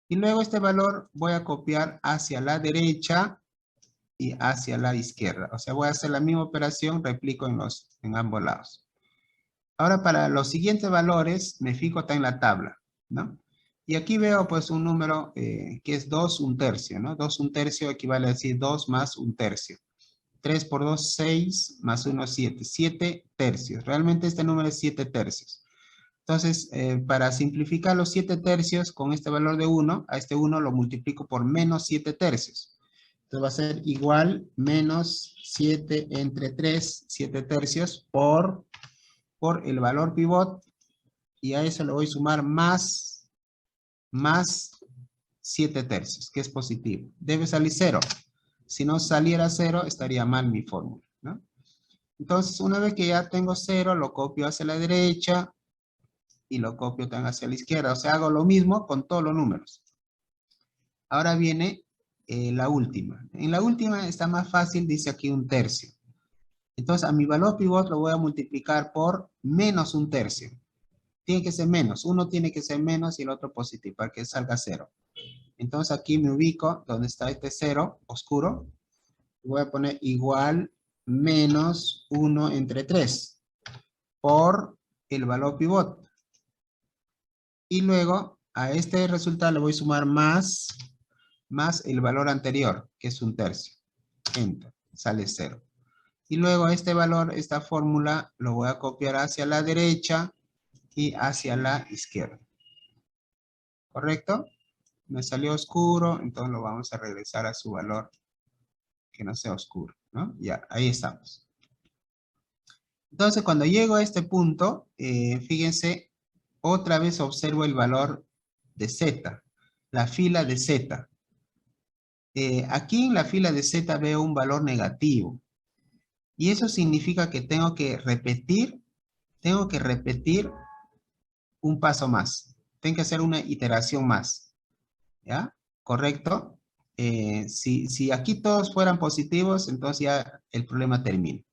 Y luego este valor voy a copiar hacia la derecha y hacia la izquierda. O sea, voy a hacer la misma operación, replico en ambos lados. Ahora para los siguientes valores, me fijo está en la tabla, ¿no? Y aquí veo pues un número que es 2 1/3, ¿no? 2 1/3 equivale a decir 2 más 1/3. 3 por 2, 6, más 1, 7. 7 tercios. Realmente este número es 7 tercios. Entonces, para simplificar los 7 tercios con este valor de 1, a este 1 lo multiplico por menos 7 tercios. Entonces va a ser igual menos 7 entre 3, 7 tercios por el valor pivot. Y a eso le voy a sumar más 7 tercios, que es positivo. Debe salir 0. Si no saliera 0, estaría mal mi fórmula, ¿no? Entonces, una vez que ya tengo 0, lo copio hacia la derecha y lo copio también hacia la izquierda. O sea, hago lo mismo con todos los números. Ahora viene la última. En la última está más fácil, dice aquí 1/3. Entonces, a mi valor pivot lo voy a multiplicar por menos 1/3. Tiene que ser menos. Uno tiene que ser menos y el otro positivo para que salga 0. Entonces aquí me ubico donde está este 0 oscuro. Voy a poner igual menos 1 entre 3 por el valor pivot. Y luego a este resultado le voy a sumar más el valor anterior, que es 1/3. Enter. Sale 0. Y luego este valor, esta fórmula, lo voy a copiar hacia la derecha y hacia la izquierda. ¿Correcto? Me salió oscuro, entonces lo vamos a regresar a su valor que no sea oscuro, ¿no? Ya, ahí estamos. Entonces, cuando llego a este punto, fíjense, otra vez observo el valor de Z, la fila de Z. Aquí en la fila de Z veo un valor negativo. Y eso significa que tengo que repetir un paso más. Tengo que hacer una iteración más. ¿Ya? ¿Correcto? Si aquí todos fueran positivos, entonces ya el problema termina.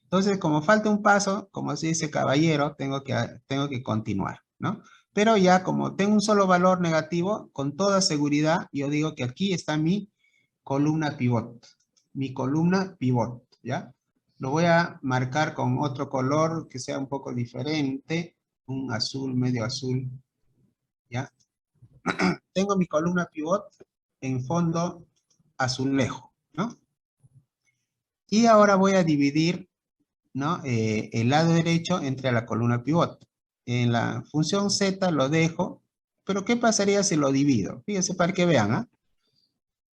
Entonces, como falta un paso, como se dice caballero, tengo que continuar, ¿no? Pero ya como tengo un solo valor negativo, con toda seguridad, yo digo que aquí está mi columna pivot. Mi columna pivot, ¿ya? Lo voy a marcar con otro color que sea un poco diferente. Un azul, medio azul, ¿ya? Tengo mi columna pivot en fondo azulejo, ¿no? Y ahora voy a dividir, ¿no? El lado derecho entre la columna pivot. En la función Z lo dejo, pero ¿qué pasaría si lo divido? Fíjense para que vean, ¿ah?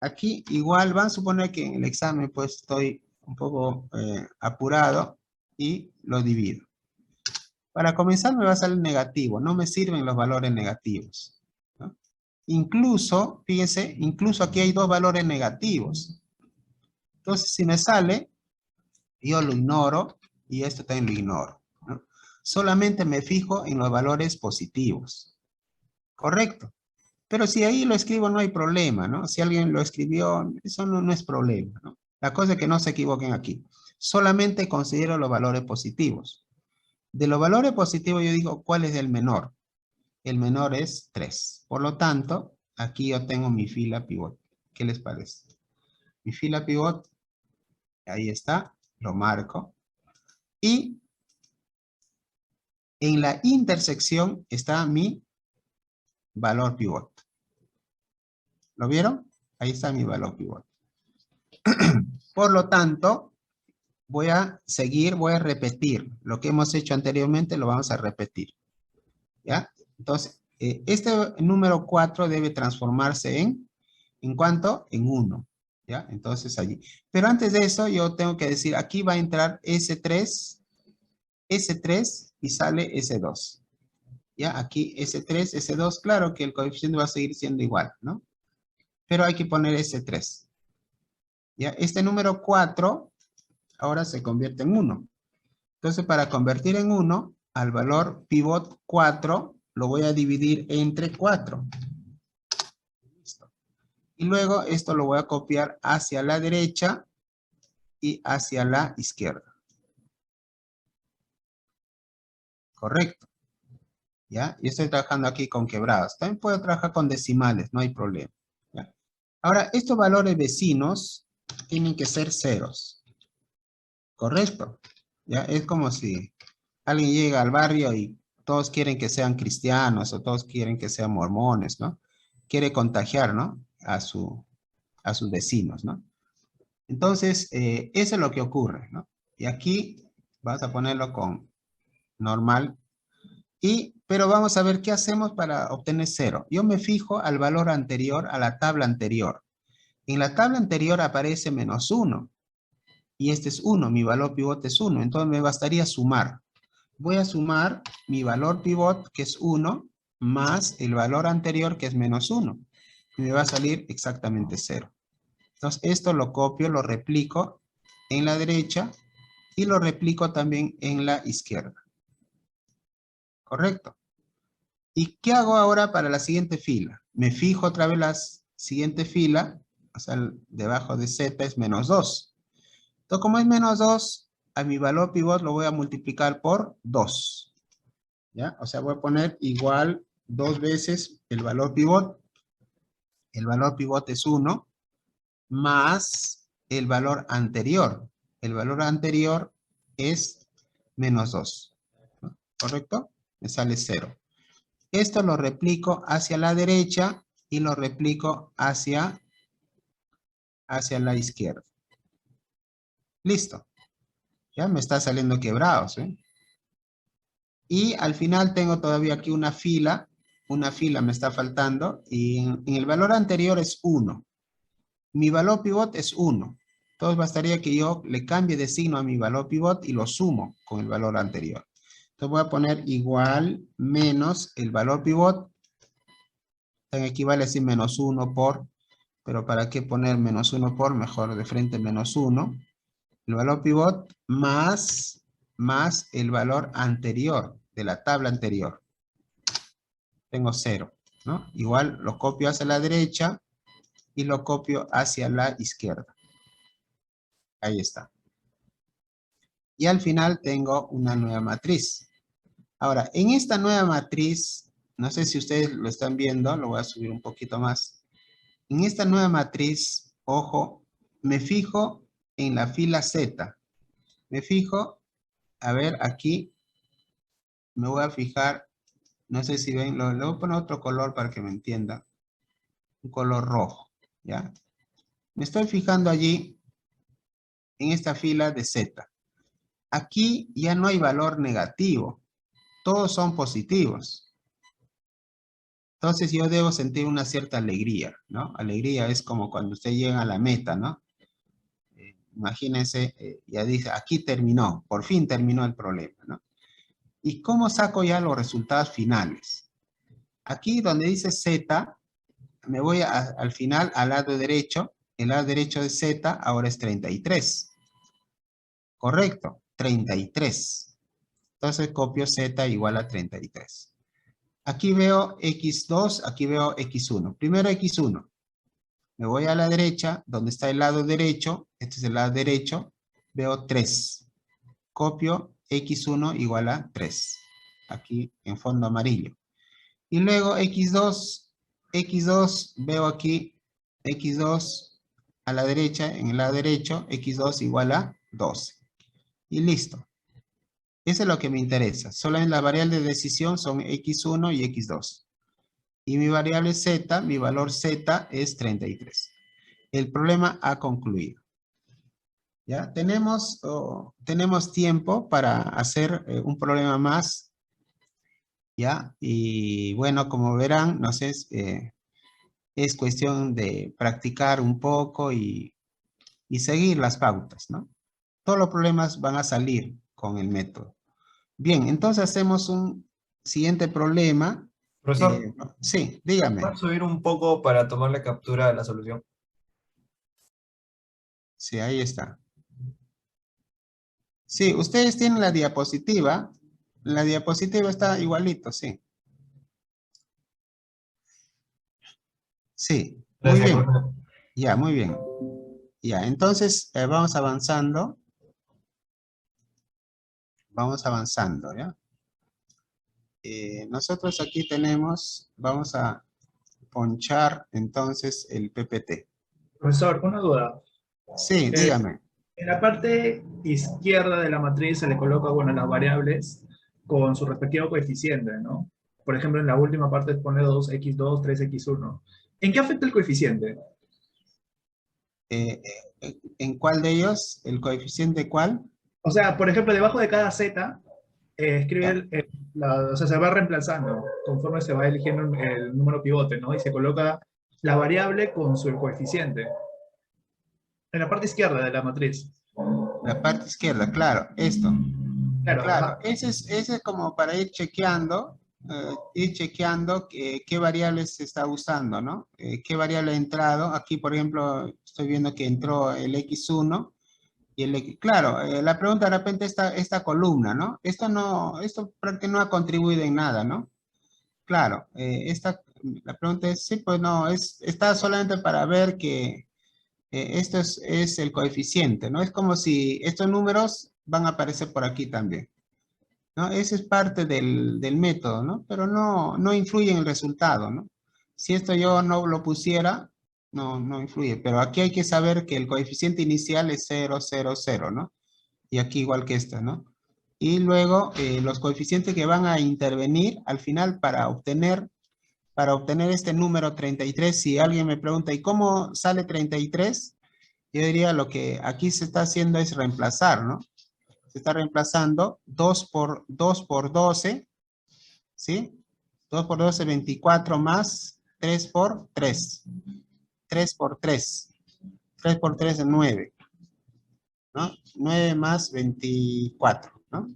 Aquí igual van a suponer que en el examen pues estoy un poco apurado y lo divido. Para comenzar me va a salir negativo, no me sirven los valores negativos, ¿no? Incluso, fíjense, incluso aquí hay dos valores negativos. Entonces si me sale, yo lo ignoro y esto también lo ignoro, ¿no? Solamente me fijo en los valores positivos. ¿Correcto? Pero si ahí lo escribo no hay problema, ¿no? Si alguien lo escribió, eso no es problema, ¿no? La cosa es que no se equivoquen aquí. Solamente considero los valores positivos. De los valores positivos yo digo, ¿cuál es el menor? El menor es 3. Por lo tanto, aquí yo tengo mi fila pivot. ¿Qué les parece? Mi fila pivot, ahí está, lo marco. Y en la intersección está mi valor pivot. ¿Lo vieron? Ahí está mi valor pivot. Por lo tanto, voy a seguir, voy a repetir. Lo que hemos hecho anteriormente lo vamos a repetir. ¿Ya? Entonces, este número 4 debe transformarse ¿en cuánto? En 1. ¿Ya? Entonces allí. Pero antes de eso, yo tengo que decir, aquí va a entrar S3 y sale S2. ¿Ya? Aquí S3, S2, claro que el coeficiente va a seguir siendo igual, ¿no? Pero hay que poner S3. ¿Ya? Este número 4 ahora se convierte en 1. Entonces, para convertir en 1, al valor pivot 4, lo voy a dividir entre 4. Listo. Y luego esto lo voy a copiar hacia la derecha y hacia la izquierda. Correcto. ¿Ya? Yo estoy trabajando aquí con quebrados. También puedo trabajar con decimales, no hay problema. ¿Ya? Ahora, estos valores vecinos tienen que ser ceros. ¿Correcto? ¿Ya? Es como si alguien llega al barrio y todos quieren que sean cristianos o todos quieren que sean mormones, ¿no? Quiere contagiar, ¿no? A sus vecinos, ¿no? Entonces, eso es lo que ocurre, ¿no? Y aquí vas a ponerlo con normal. Pero vamos a ver qué hacemos para obtener 0. Yo me fijo al valor anterior, a la tabla anterior. En la tabla anterior aparece menos 1. Y este es 1, mi valor pivot es 1. Entonces me bastaría sumar. Voy a sumar mi valor pivot, que es 1, más el valor anterior, que es menos 1. Y me va a salir exactamente 0. Entonces esto lo copio, lo replico en la derecha y lo replico también en la izquierda. ¿Correcto? ¿Y qué hago ahora para la siguiente fila? Me fijo otra vez la siguiente fila, o sea, debajo de Z es menos 2. Entonces, como es menos 2, a mi valor pivot lo voy a multiplicar por 2. ¿Ya? O sea, voy a poner igual 2 veces el valor pivot. El valor pivot es 1, más el valor anterior. El valor anterior es menos 2. ¿No? ¿Correcto? Me sale 0. Esto lo replico hacia la derecha y lo replico hacia la izquierda. Listo. Ya me está saliendo quebrados, ¿eh? Y al final tengo todavía aquí una fila me está faltando, y en el valor anterior es 1. Mi valor pivot es 1. Entonces bastaría que yo le cambie de signo a mi valor pivot y lo sumo con el valor anterior. Entonces voy a poner igual menos el valor pivot. Equivale a decir menos 1 por, pero ¿para qué poner menos 1 por? Mejor de frente menos 1. El valor pivot más el valor anterior, de la tabla anterior. Tengo 0, ¿no? Igual lo copio hacia la derecha y lo copio hacia la izquierda. Ahí está. Y al final tengo una nueva matriz. Ahora, en esta nueva matriz, no sé si ustedes lo están viendo, lo voy a subir un poquito más. En esta nueva matriz, ojo, me fijo en la fila Z. Me fijo, a ver, aquí, me voy a fijar, no sé si ven, le voy a poner otro color para que me entiendan. Un color rojo, ¿ya? Me estoy fijando allí, en esta fila de Z. Aquí ya no hay valor negativo. Todos son positivos. Entonces yo debo sentir una cierta alegría, ¿no? Alegría es como cuando usted llega a la meta, ¿no? Imagínense, ya dice, aquí terminó, por fin terminó el problema, ¿no? ¿Y cómo saco ya los resultados finales? Aquí donde dice Z, me voy al final al lado derecho. El lado derecho de Z ahora es 33. Correcto, 33. Entonces copio Z igual a 33. Aquí veo X2, aquí veo X1. Primero X1. Me voy a la derecha, donde está el lado derecho. Este es el lado derecho. Veo 3. Copio X1 igual a 3. Aquí en fondo amarillo. Y luego X2. X2, veo aquí X2 a la derecha, en el lado derecho, X2 igual a 12. Y listo. Eso es lo que me interesa. Solo en la variable de decisión son X1 y X2. Y mi variable Z, mi valor Z es 33. El problema ha concluido. ¿Ya? Tenemos tiempo para hacer un problema más. ¿Ya? Y bueno, como verán, no sé, es cuestión de practicar un poco y seguir las pautas, ¿no? Todos los problemas van a salir con el método. Bien, entonces hacemos un siguiente problema. Profesor. Sí, dígame. ¿Puedes subir un poco para tomar la captura de la solución? Sí, ahí está. Sí, ustedes tienen la diapositiva. La diapositiva está igualito, sí. Sí, muy bien. Ya, muy bien. Ya, entonces vamos avanzando. Vamos avanzando, ¿ya? Nosotros aquí tenemos, vamos a ponchar entonces el PPT. Profesor, una duda. Sí, dígame. En la parte izquierda de la matriz se le coloca, bueno, las variables con su respectivo coeficiente, ¿no? Por ejemplo, en la última parte pone 2x2, 3x1. ¿En qué afecta el coeficiente? ¿En cuál de ellos? ¿El coeficiente cuál? O sea, por ejemplo, debajo de cada z, escribe o sea, se va reemplazando conforme se va eligiendo el número pivote, ¿no? Y se coloca la variable con su coeficiente. En la parte izquierda de la matriz. La parte izquierda, claro, esto. Claro. Ese es como para ir chequeando qué variables se está usando, ¿no? Qué variable ha entrado. Aquí, por ejemplo, estoy viendo que entró el X1 y el X. Claro, la pregunta de repente esta columna, ¿no? Esto prácticamente no ha contribuido en nada, ¿no? Claro, la pregunta es, sí, pues no, está solamente para ver que esto es el coeficiente, ¿no? Es como si estos números van a aparecer por aquí también, ¿no? Ese es parte del método, ¿no? Pero no influye en el resultado, ¿no? Si esto yo no lo pusiera, no influye. Pero aquí hay que saber que el coeficiente inicial es 0, 0, 0, ¿no? Y aquí igual que esta, ¿no? Y luego los coeficientes que van a intervenir al final para obtener este número 33, si alguien me pregunta, ¿y cómo sale 33? Yo diría lo que aquí se está haciendo es reemplazar, ¿no? Se está reemplazando 2 por 12, ¿sí? 2 por 12, 24 más 3 por 3. 3 por 3. 3 por 3 es 9. ¿No? 9 más 24, ¿no?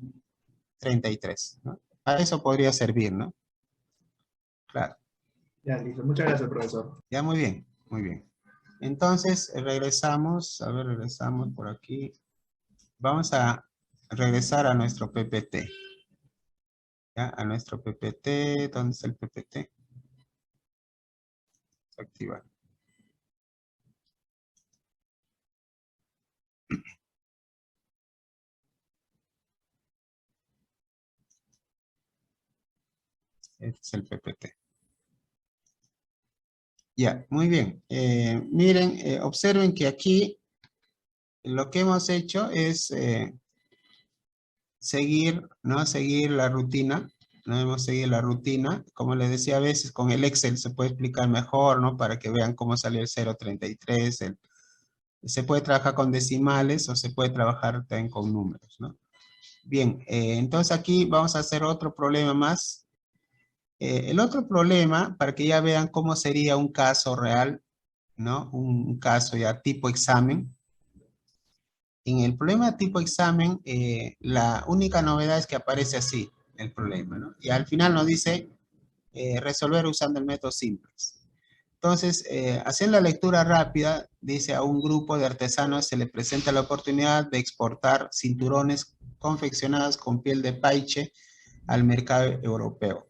33, ¿no? Para eso podría servir, ¿no? Claro. Ya, listo. Muchas gracias, profesor. Ya, muy bien, muy bien. Entonces, regresamos, a ver, regresamos por aquí. Vamos a regresar a nuestro PPT. ¿Ya? A nuestro PPT, ¿dónde está el PPT? Activar. Este es el PPT. Ya, muy bien. Miren, observen que aquí lo que hemos hecho es seguir, ¿no? Seguir la rutina. No hemos seguido la rutina. Como les decía, a veces con el Excel se puede explicar mejor, ¿no? Para que vean cómo salió el 0.33. Se puede trabajar con decimales o se puede trabajar también con números, ¿no? Bien, entonces aquí vamos a hacer otro problema más. El otro problema, para que ya vean cómo sería un caso real, ¿no? Un caso ya tipo examen. En el problema tipo examen, la única novedad es que aparece así el problema, ¿no? Y al final nos dice resolver usando el método simples. Entonces, haciendo la lectura rápida, dice a un grupo de artesanos se le presenta la oportunidad de exportar cinturones confeccionados con piel de paiche al mercado europeo.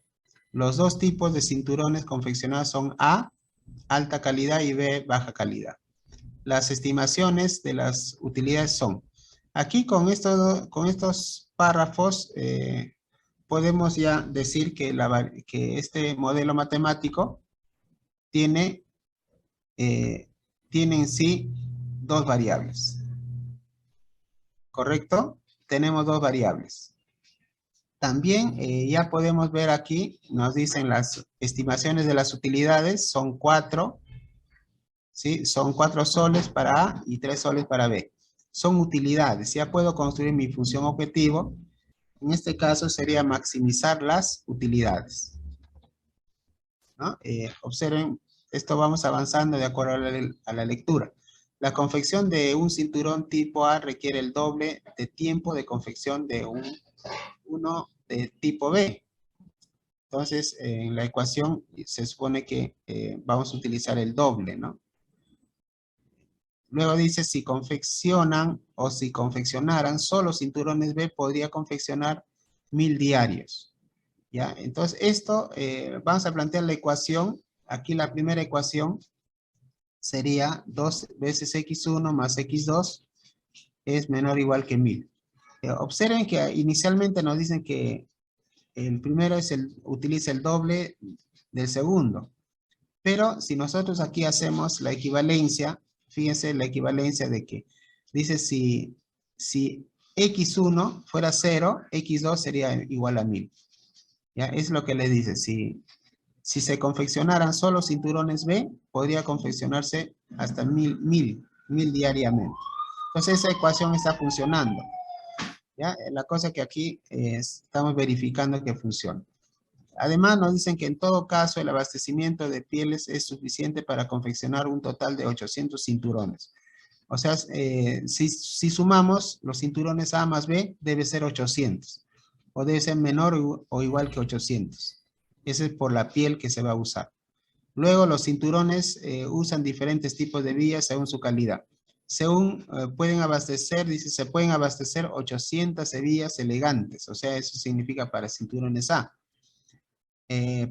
Los dos tipos de cinturones confeccionados son A, alta calidad, y B, baja calidad. Las estimaciones de las utilidades son, aquí con estos párrafos podemos ya decir que este modelo matemático tiene en sí dos variables. ¿Correcto? Tenemos dos variables. También ya podemos ver aquí, nos dicen las estimaciones de las utilidades, son 4, ¿sí? Son 4 soles para A y 3 soles para B. Son utilidades, ya puedo construir mi función objetivo. En este caso sería maximizar las utilidades, ¿no? Observen, esto vamos avanzando de acuerdo a la lectura. La confección de un cinturón tipo A requiere el doble de tiempo de confección de uno de tipo B. Entonces, en la ecuación se supone que vamos a utilizar el doble, ¿no? Luego dice, si confeccionan o si confeccionaran solo cinturones B, podría confeccionar 1000 diarios. ¿Ya? Entonces, esto, vamos a plantear la ecuación. Aquí la primera ecuación sería 2 veces x1 más x2 es menor o igual que 1000. Observen que inicialmente nos dicen que el primero utiliza el doble del segundo. Pero si nosotros aquí hacemos la equivalencia, fíjense la equivalencia de que dice si x1 fuera 0, x2 sería igual a 1000. ¿Ya? Es lo que le dice. Si se confeccionaran solo cinturones B, podría confeccionarse hasta 1000 diariamente. Entonces esa ecuación está funcionando. ¿Ya? La cosa que aquí estamos verificando que funciona. Además nos dicen que en todo caso el abastecimiento de pieles es suficiente para confeccionar un total de 800 cinturones. O sea, si sumamos los cinturones A más B, debe ser 800. O debe ser menor o igual que 800. Ese es por la piel que se va a usar. Luego los cinturones usan diferentes tipos de vías según su calidad. Pueden abastecer, dice, se pueden abastecer 800 hebillas elegantes. O sea, eso significa para cinturones A.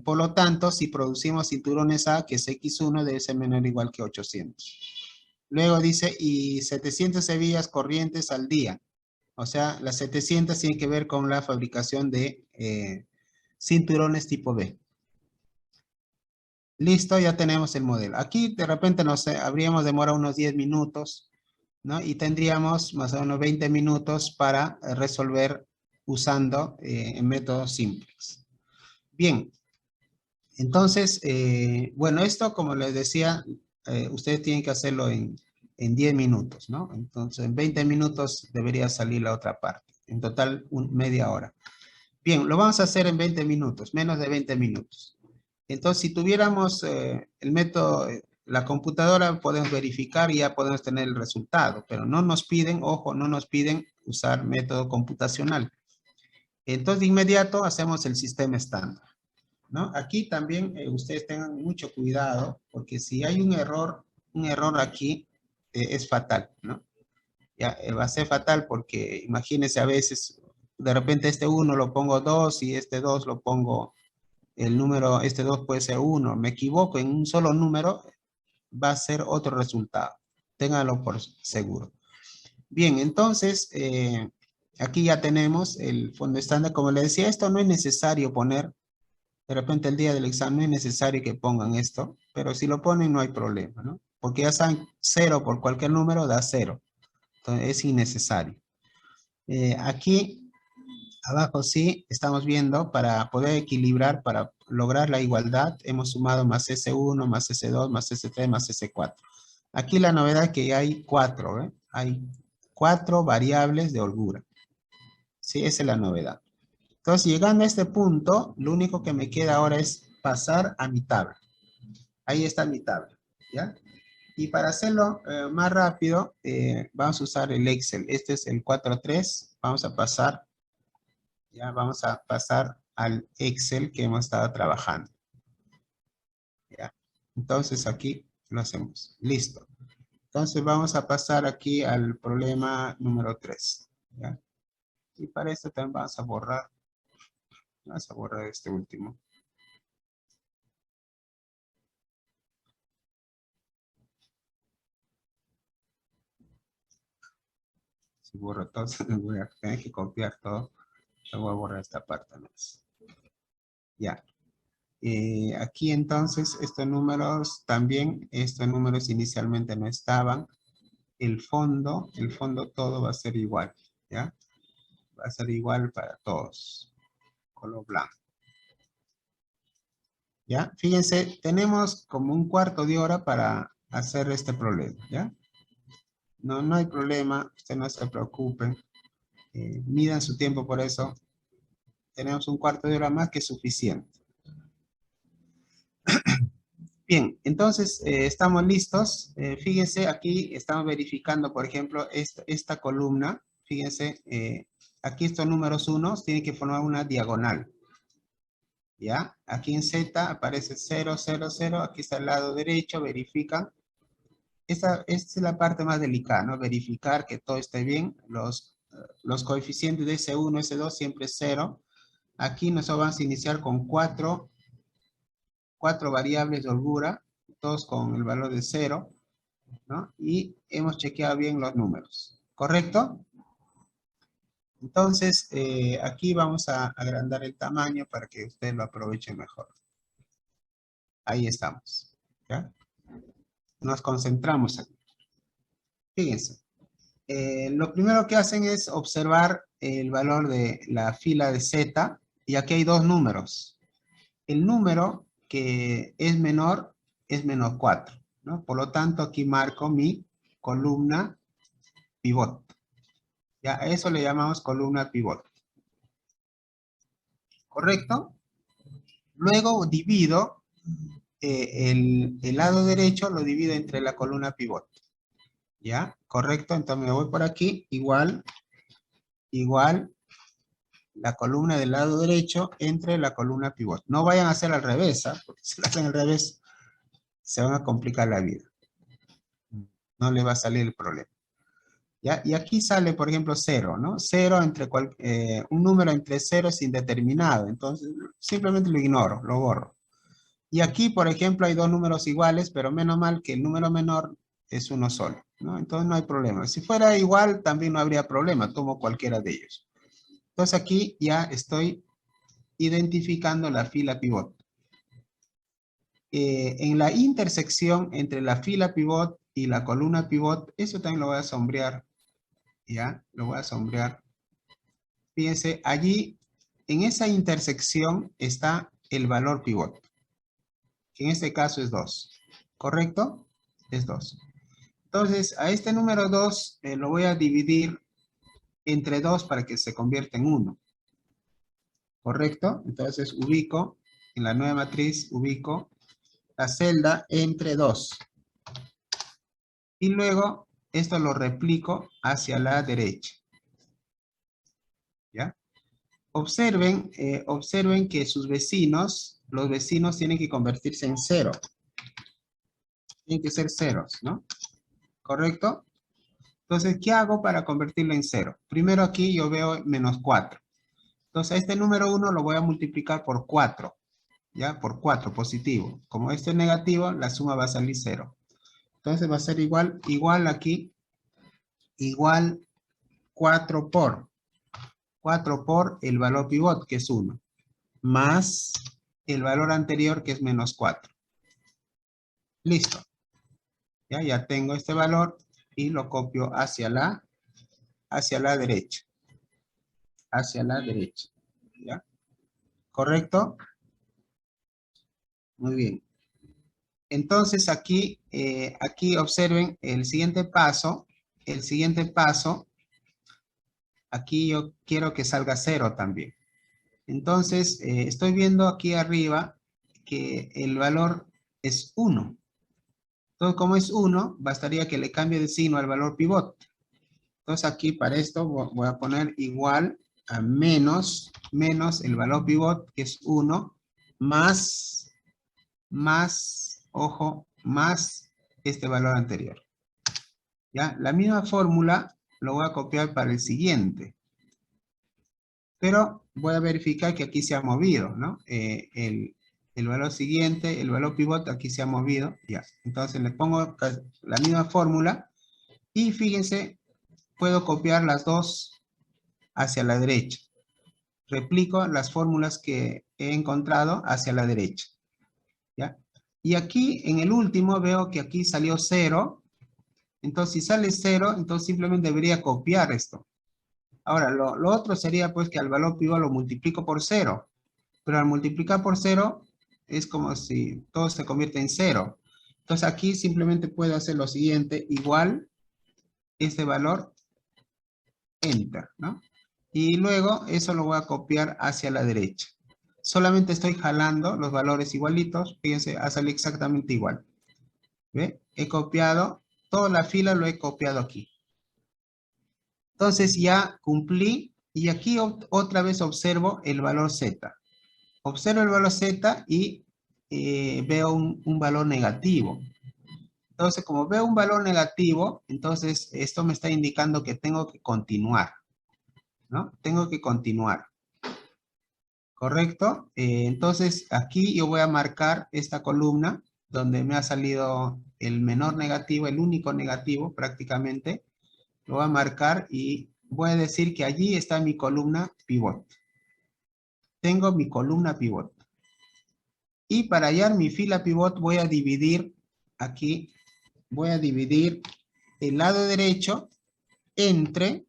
Por lo tanto, si producimos cinturones A, que es X1, debe ser menor o igual que 800. Luego dice, y 700 hebillas corrientes al día. O sea, las 700 tienen que ver con la fabricación de cinturones tipo B. Listo, ya tenemos el modelo. Aquí de repente habríamos demorado unos 10 minutos, ¿no? Y tendríamos más o menos 20 minutos para resolver usando métodos simples. Bien, entonces, bueno, esto como les decía, ustedes tienen que hacerlo en 10 minutos, ¿no? Entonces, en 20 minutos debería salir la otra parte. En total, media hora. Bien, lo vamos a hacer en 20 minutos, menos de 20 minutos. Entonces, si tuviéramos el método, la computadora, podemos verificar y ya podemos tener el resultado, pero no nos piden, ojo, no nos piden usar método computacional. Entonces, de inmediato hacemos el sistema estándar, ¿no? Aquí también ustedes tengan mucho cuidado, porque si hay un error aquí, es fatal, ¿no? Ya, va a ser fatal porque imagínense a veces, de repente este 1 lo pongo 2 y este 2 lo pongo, el número, este 2 puede ser 1. Me equivoco en un solo número, va a ser otro resultado. Ténganlo por seguro. Bien, entonces, aquí ya tenemos el fondo estándar. Como les decía, esto no es necesario poner, de repente el día del examen no es necesario que pongan esto, pero si lo ponen no hay problema, ¿no? Porque ya saben, 0 por cualquier número da 0. Entonces es innecesario. Aquí abajo sí estamos viendo para poder equilibrar, para lograr la igualdad, hemos sumado más S1, más S2, más S3, más S4. Aquí la novedad es que hay 4, ¿eh? Hay 4 variables de holgura. Sí, esa es la novedad. Entonces, llegando a este punto, lo único que me queda ahora es pasar a mi tabla. Ahí está mi tabla, ¿ya? Y para hacerlo más rápido, vamos a usar el Excel. Este es el 4.3. Vamos a pasar, ya vamos a pasar al Excel que hemos estado trabajando. ¿Ya? Entonces aquí lo hacemos. Listo. Entonces vamos a pasar aquí al problema número 3. ¿Ya? Y para esto también vamos a borrar este último. Si borro todo, voy a tener que copiar todo. Lo voy a borrar esta parte más. Ya. Aquí entonces estos números también, estos números inicialmente no estaban. El fondo todo va a ser igual. ¿Ya? Va a ser igual para todos. Color blanco. ¿Ya? Fíjense, tenemos como un cuarto de hora para hacer este problema. ¿Ya? No hay problema, ustedes no se preocupen. Midan su tiempo por eso. Tenemos un cuarto de hora más que es suficiente. Bien, entonces estamos listos. Fíjense, aquí estamos verificando, por ejemplo, esta columna. Fíjense, aquí estos números unos tienen que formar una diagonal. ¿Ya? Aquí en Z aparece 0, 0, 0. Aquí está el lado derecho, verifican. Esta es la parte más delicada, ¿no? Verificar que todo esté bien. Los coeficientes de S1, S2 siempre es 0. Aquí nosotros vamos a iniciar con 4 variables de holgura, todos con el valor de 0, ¿no? Y hemos chequeado bien los números, ¿correcto? Entonces, aquí vamos a agrandar el tamaño para que ustedes lo aprovechen mejor. Ahí estamos, ¿ya? Nos concentramos aquí. Fíjense, lo primero que hacen es observar el valor de la fila de Z, y aquí hay dos números. El número que es menor 4, ¿no? Por lo tanto, aquí marco mi columna pivot. Ya, a eso le llamamos columna pivot. ¿Correcto? Luego divido el lado derecho, lo divido entre la columna pivot. ¿Ya? ¿Correcto? Entonces me voy por aquí, igual, la columna del lado derecho entre la columna pivot. No vayan a hacer al revés, ¿eh? Porque si lo hacen al revés, se van a complicar la vida. No le va a salir el problema. ¿Ya? Y aquí sale, por ejemplo, 0, ¿no? 0 entre un número entre 0 es indeterminado. Entonces, simplemente lo ignoro, lo borro. Y aquí, por ejemplo, hay dos números iguales, pero menos mal que el número menor es uno solo, ¿no? Entonces no hay problema. Si fuera igual, también no habría problema. Tomo cualquiera de ellos. Entonces aquí ya estoy identificando la fila pivot. En la intersección entre la fila pivot y la columna pivot, eso también lo voy a sombrear. ¿Ya? Lo voy a sombrear. Fíjense, allí, en esa intersección está el valor pivot. Que en este caso es 2. ¿Correcto? Es 2. Entonces, a este número 2 lo voy a dividir entre 2 para que se convierta en 1. ¿Correcto? Entonces ubico, en la nueva matriz, ubico la celda entre 2. Y luego esto lo replico hacia la derecha. ¿Ya? Observen que sus vecinos, los vecinos tienen que convertirse en 0. Tienen que ser ceros, ¿no? ¿Correcto? Entonces, ¿qué hago para convertirlo en 0? Primero aquí yo veo menos 4. Entonces, este número 1 lo voy a multiplicar por 4. ¿Ya? Por 4, positivo. Como esto es negativo, la suma va a salir 0. Entonces va a ser igual aquí, igual 4 por el valor pivot, que es 1, más el valor anterior, que es menos 4. Listo. Ya tengo este valor y lo copio hacia la derecha. Hacia la derecha. ¿Ya? ¿Correcto? Muy bien. Entonces aquí observen el siguiente paso. El siguiente paso, aquí yo quiero que salga 0 también. Entonces, estoy viendo aquí arriba que el valor es 1. Entonces, como es 1, bastaría que le cambie de signo al valor pivot. Entonces, aquí para esto voy a poner igual a menos el valor pivot, que es 1, más, ojo, más este valor anterior. ¿Ya? La misma fórmula lo voy a copiar para el siguiente. Pero voy a verificar que aquí se ha movido, ¿no? El valor siguiente, el valor pivot, aquí se ha movido. Ya. Entonces le pongo la misma fórmula. Y fíjense, puedo copiar las dos hacia la derecha. Replico las fórmulas que he encontrado hacia la derecha. ¿Ya? Y aquí, en el último, veo que aquí salió 0. Entonces, si sale 0, entonces simplemente debería copiar esto. Ahora, lo otro sería pues que al valor pivot lo multiplico por 0. Pero al multiplicar por 0 es como si todo se convierte en 0. Entonces aquí simplemente puedo hacer lo siguiente, igual este valor, enter, ¿no? Y luego eso lo voy a copiar hacia la derecha. Solamente estoy jalando los valores igualitos, fíjense, ha salido exactamente igual. ¿Ve? He copiado, toda la fila lo he copiado aquí. Entonces ya cumplí y aquí otra vez observo el valor Z. Observo el valor Z y veo un valor negativo. Entonces, como veo un valor negativo, entonces esto me está indicando que tengo que continuar, ¿no? Tengo que continuar. ¿Correcto? Entonces, aquí yo voy a marcar esta columna donde me ha salido el menor negativo, el único negativo prácticamente. Lo voy a marcar y voy a decir que allí está mi columna pivot. Tengo mi columna pivot. Y para hallar mi fila pivot voy a dividir aquí, voy a dividir el lado derecho entre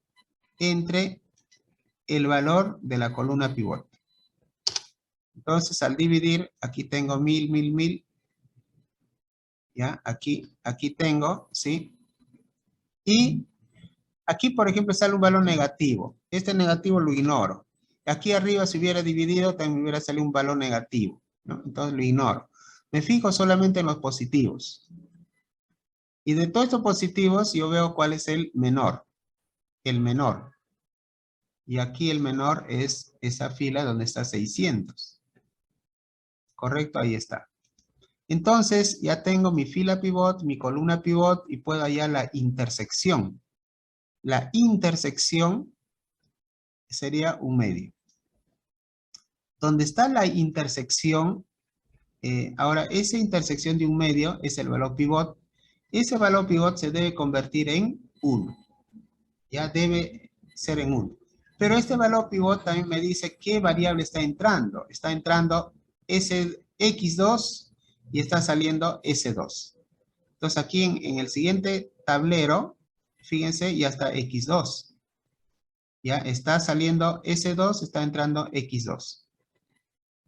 el valor de la columna pivot. Entonces al dividir, aquí tengo 1000, 1000, 1000. Ya, aquí tengo, ¿sí? Y aquí, por ejemplo, sale un valor negativo. Este negativo lo ignoro. Aquí arriba, si hubiera dividido, también hubiera salido un valor negativo, ¿no? Entonces lo ignoro. Me fijo solamente en los positivos. Y de todos estos positivos, yo veo cuál es el menor. El menor. Y aquí el menor es esa fila donde está 600. Correcto, ahí está. Entonces, ya tengo mi fila pivot, mi columna pivot, y puedo hallar la intersección. La intersección sería un medio. Donde está la intersección, ahora esa intersección de un medio es el valor pivot. Ese valor pivot se debe convertir en 1. Ya debe ser en 1. Pero este valor pivot también me dice qué variable está entrando. Está entrando X2 y está saliendo S2. Entonces aquí en el siguiente tablero, fíjense, ya está X2. Ya está saliendo S2, está entrando X2.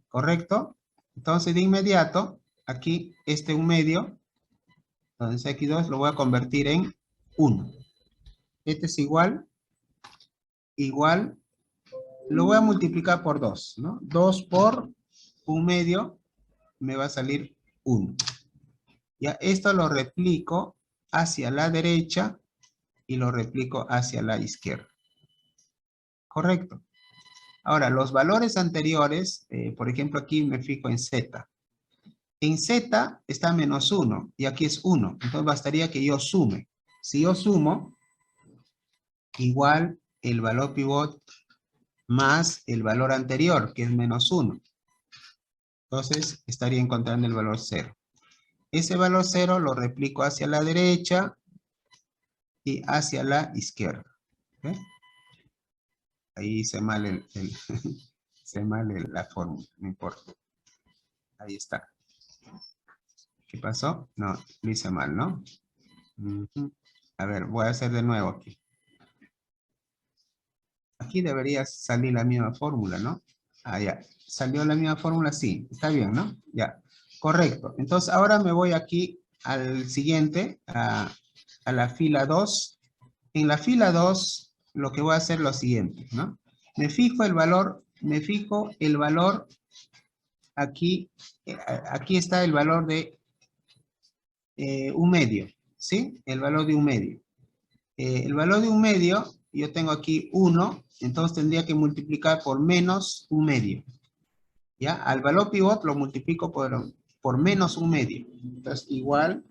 ¿Correcto? Entonces de inmediato, aquí un medio, entonces X2 lo voy a convertir en 1. Este es igual igual, lo voy a multiplicar por 2, ¿no? 2 por 1/2 me va a salir 1. Ya, esto lo replico hacia la derecha y lo replico hacia la izquierda. Correcto. Ahora, los valores anteriores, por ejemplo, aquí me fijo en Z. En Z está menos 1 y aquí es 1. Entonces bastaría que yo sume. Si yo sumo, igual el valor pivot más el valor anterior, que es menos 1. Entonces estaría encontrando el valor 0. Ese valor 0 lo replico hacia la derecha y hacia la izquierda. ¿Okay? Ahí hice mal hice mal la fórmula, no importa. Ahí está. ¿Qué pasó? No, lo hice mal, ¿no? A ver, voy a hacer de nuevo aquí. Aquí debería salir la misma fórmula, ¿no? Ah, ya. ¿Salió la misma fórmula? Sí. Está bien, ¿no? Ya. Correcto. Entonces, ahora me voy aquí al siguiente, a la fila 2. En la fila 2, lo que voy a hacer es lo siguiente, ¿no? Me fijo el valor aquí. Aquí está el valor de 1/2, ¿sí? El valor de 1/2. El valor de 1/2, yo tengo aquí 1, entonces tendría que multiplicar por menos 1/2. ¿Ya? Al valor pivot lo multiplico por menos 1/2. Entonces, igual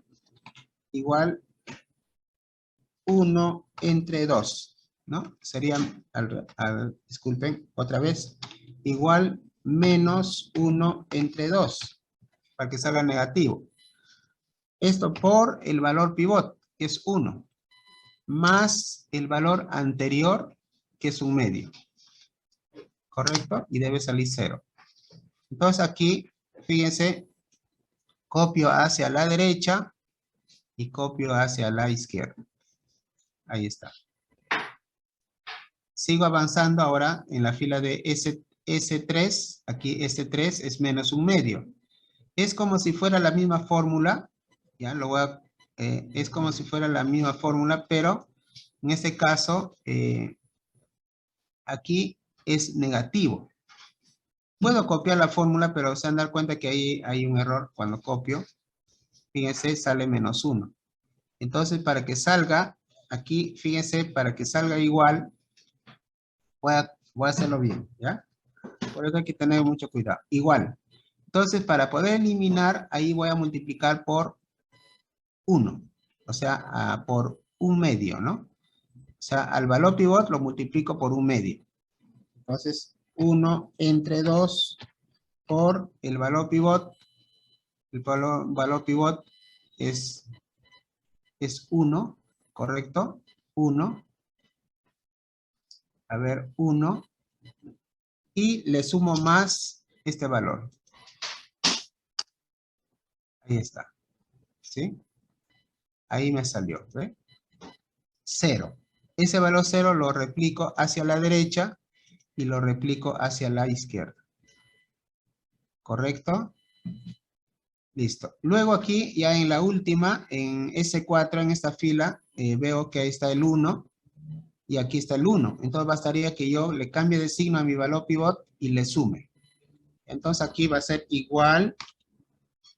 1 entre 2, ¿no? Sería, disculpen, otra vez, igual menos 1 entre 2, para que salga negativo. Esto por el valor pivot, que es 1, más el valor anterior, que es 1/2. ¿Correcto? Y debe salir 0. Entonces aquí, fíjense, copio hacia la derecha y copio hacia la izquierda. Ahí está. Sigo avanzando ahora en la fila de S3. Aquí S3 es menos 1/2. Es como si fuera la misma fórmula. Ya lo voy a... es como si fuera la misma fórmula, pero en este caso, aquí es negativo. Puedo copiar la fórmula, pero se han dado cuenta que ahí hay un error cuando copio. Fíjense, sale menos 1. Entonces, para que salga, aquí, fíjense, para que salga igual, voy a hacerlo bien, ¿ya? Por eso hay que tener mucho cuidado. Igual. Entonces, para poder eliminar, ahí voy a multiplicar por 1. O sea, por 1/2, ¿no? O sea, al valor pivot lo multiplico por 1/2. Entonces, 1 entre 2 por el valor pivot. El valor pivot es 1, ¿correcto? 1. A ver, 1. Y le sumo más este valor. Ahí está. ¿Sí? Ahí me salió, ¿ve? 0. Ese valor 0 lo replico hacia la derecha y lo replico hacia la izquierda. ¿Correcto? Listo. Luego aquí, ya en la última, en S4, en esta fila, veo que ahí está el 1 y aquí está el 1. Entonces bastaría que yo le cambie de signo a mi valor pivot y le sume. Entonces aquí va a ser igual,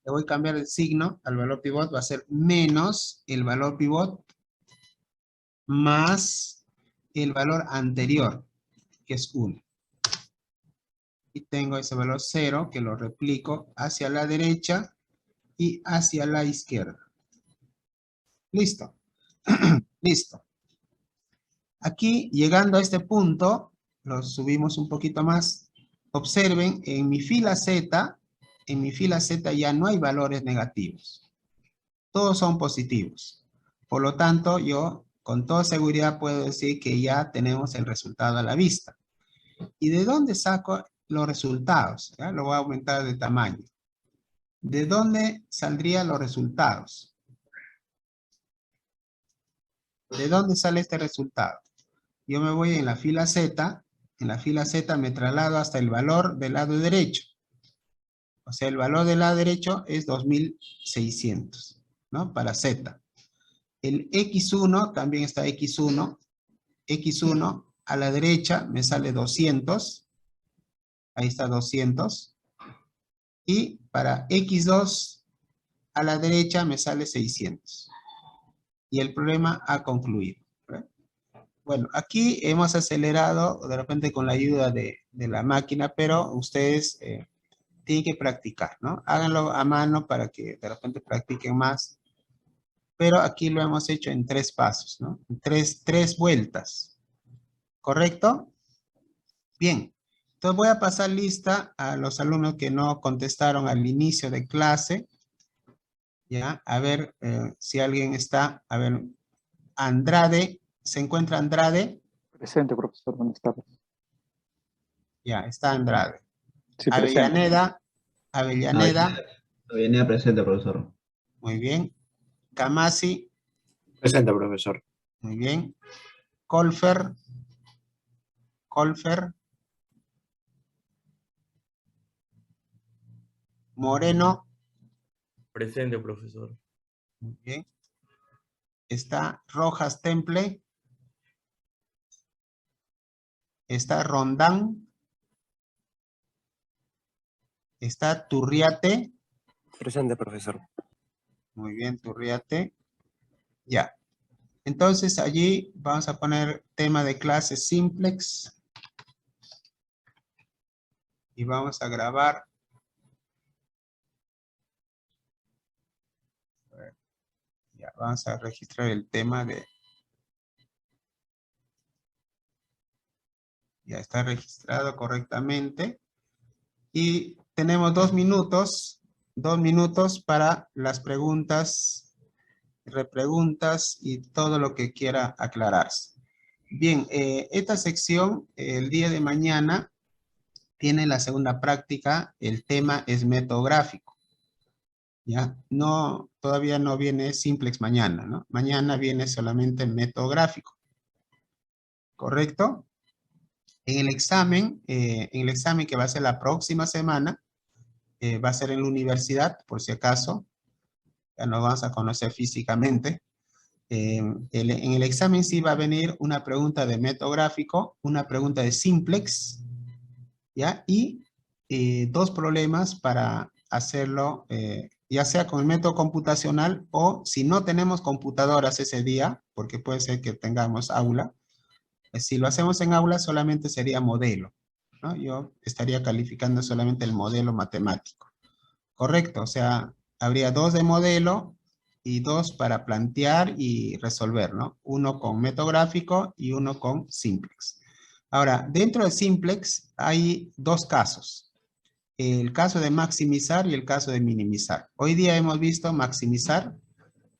le voy a cambiar el signo al valor pivot, va a ser menos el valor pivot más el valor anterior, que es 1. Y tengo ese valor 0 que lo replico hacia la derecha y hacia la izquierda. Listo. Listo. Aquí, llegando a este punto, lo subimos un poquito más. Observen, en mi fila Z ya no hay valores negativos. Todos son positivos. Por lo tanto, yo con toda seguridad puedo decir que ya tenemos el resultado a la vista. ¿Y de dónde saco los resultados? ¿Ya? Lo voy a aumentar de tamaño. ¿De dónde saldrían los resultados? ¿De dónde sale este resultado? Yo me voy en la fila Z. En la fila Z me traslado hasta el valor del lado derecho. O sea, el valor del lado derecho es 2600, ¿no? Para Z. El X1, también está X1. X1 a la derecha me sale 200. Ahí está 200. Y para x2 a la derecha me sale 600. Y el problema ha concluido. Bueno, aquí hemos acelerado de repente con la ayuda de la máquina, pero ustedes tienen que practicar, ¿no? Háganlo a mano para que de repente practiquen más. Pero aquí lo hemos hecho en 3 pasos, ¿no? En tres vueltas. ¿Correcto? Bien. Entonces voy a pasar lista a los alumnos que no contestaron al inicio de clase. Ya, a ver si alguien está. A ver, Andrade. ¿Se encuentra Andrade? Presente, profesor. Buenas tardes. Ya, está Andrade. Sí, Avellaneda. Avellaneda. Avellaneda presente, profesor. Muy bien. Camasi. Presente, profesor. Muy bien. Colfer. Colfer. Moreno. Presente, profesor. Muy bien. Está Rojas Temple. Está Rondán. Está Turriate. Presente, profesor. Muy bien, Turriate. Ya. Entonces allí vamos a poner tema de clase simplex. Y vamos a grabar. Ya, vamos a registrar el tema de... Ya está registrado correctamente. Y tenemos 2 minutos. 2 minutos para las preguntas, repreguntas y todo lo que quiera aclararse. Bien, esta sección el día de mañana tiene la segunda práctica. El tema es método gráfico. ¿Ya? No, todavía no viene simplex mañana, ¿no? Mañana viene solamente método gráfico. ¿Correcto? En el examen que va a ser la próxima semana, va a ser en la universidad, por si acaso. Ya nos vamos a conocer físicamente. En el examen sí va a venir una pregunta de método gráfico, una pregunta de simplex, ¿ya? Y 2 problemas para hacerlo, ya sea con el método computacional o si no tenemos computadoras ese día, porque puede ser que tengamos aula. Si lo hacemos en aula solamente sería modelo, ¿no? Yo estaría calificando solamente el modelo matemático. Correcto, o sea, habría 2 de modelo y 2 para plantear y resolver, ¿no? Uno con método gráfico y uno con simplex. Ahora, dentro de simplex hay 2 casos. El caso de maximizar y el caso de minimizar. Hoy día hemos visto maximizar.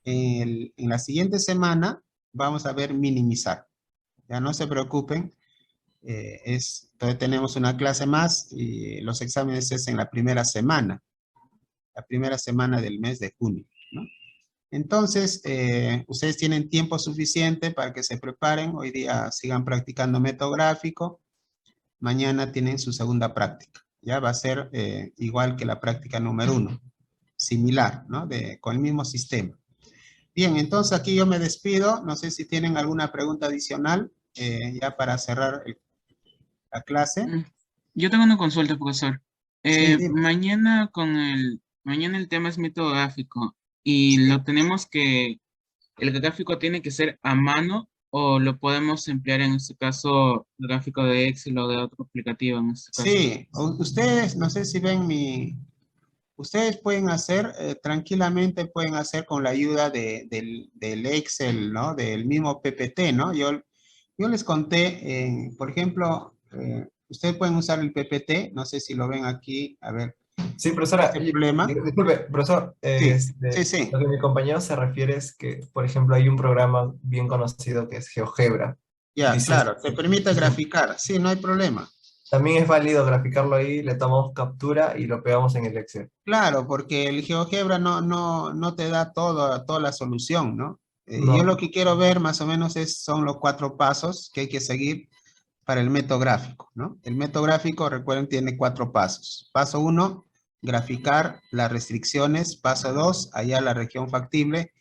En la siguiente semana vamos a ver minimizar. Ya no se preocupen. Entonces tenemos una clase más y los exámenes es en la primera semana. La primera semana del mes de junio, ¿no? Entonces, ustedes tienen tiempo suficiente para que se preparen. Hoy día sigan practicando método gráfico. Mañana tienen su segunda práctica. Ya va a ser igual que la práctica número 1. Similar, ¿no? Con el mismo sistema. Bien, entonces aquí yo me despido. No sé si tienen alguna pregunta adicional ya para cerrar la clase. Yo tengo una consulta, profesor. Sí, mañana el tema es método gráfico y lo tenemos que, el gráfico tiene que ser a mano o lo podemos emplear en este caso gráfico de Excel o de otro aplicativo en este caso. Sí, ustedes, no sé si ven ustedes pueden hacer, tranquilamente pueden hacer con la ayuda del Excel, ¿no? Del mismo PPT, ¿no? Yo les conté, por ejemplo, ustedes pueden usar el PPT, no sé si lo ven aquí, a ver. Sí, profesora, disculpe, profesor, sí. Lo que mi compañero se refiere es que, por ejemplo, hay un programa bien conocido que es GeoGebra. Ya, claro, te permite graficar, sí, no hay problema. También es válido graficarlo ahí, le tomamos captura y lo pegamos en el Excel. Claro, porque el GeoGebra no te da toda la solución, ¿no? No. Yo lo que quiero ver más o menos son los 4 pasos que hay que seguir para el método gráfico, ¿no? El método gráfico, recuerden, tiene 4 pasos. Paso 1, graficar las restricciones. Paso 2, hallar la región factible.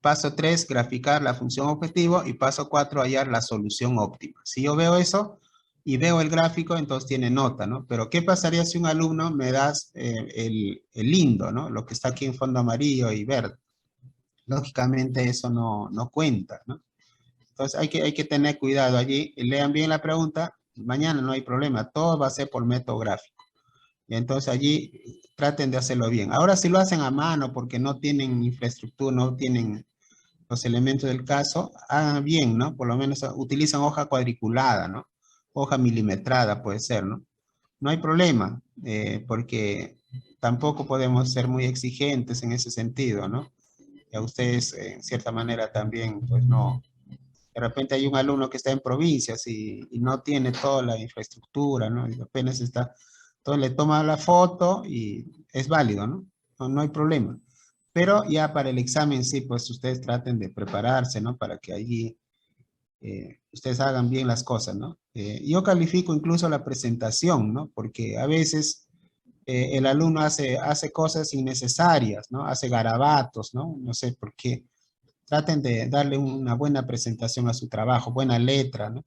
Paso 3, graficar la función objetivo. Y paso 4, hallar la solución óptima. Si yo veo eso y veo el gráfico, entonces tiene nota, ¿no? Pero ¿qué pasaría si un alumno me das el lindo, ¿no? Lo que está aquí en fondo amarillo y verde. Lógicamente eso no cuenta, ¿no? Entonces hay que tener cuidado allí. Lean bien la pregunta. Mañana no hay problema. Todo va a ser por método gráfico. Y entonces allí traten de hacerlo bien. Ahora si lo hacen a mano porque no tienen infraestructura, no tienen los elementos del caso, hagan bien, ¿no? Por lo menos utilizan hoja cuadriculada, ¿no? Hoja milimetrada puede ser, ¿no? No hay problema, porque tampoco podemos ser muy exigentes en ese sentido, ¿no? Y a ustedes, en cierta manera, también, pues no. De repente hay un alumno que está en provincias y no tiene toda la infraestructura, ¿no? Y apenas está. Entonces le toma la foto y es válido, ¿no? No hay problema. Pero ya para el examen sí, pues ustedes traten de prepararse, ¿no? Para que allí ustedes hagan bien las cosas, ¿no? Yo califico incluso la presentación, ¿no? Porque a veces el alumno hace cosas innecesarias, ¿no? Hace garabatos, ¿no? No sé por qué. Traten de darle una buena presentación a su trabajo, buena letra, ¿no?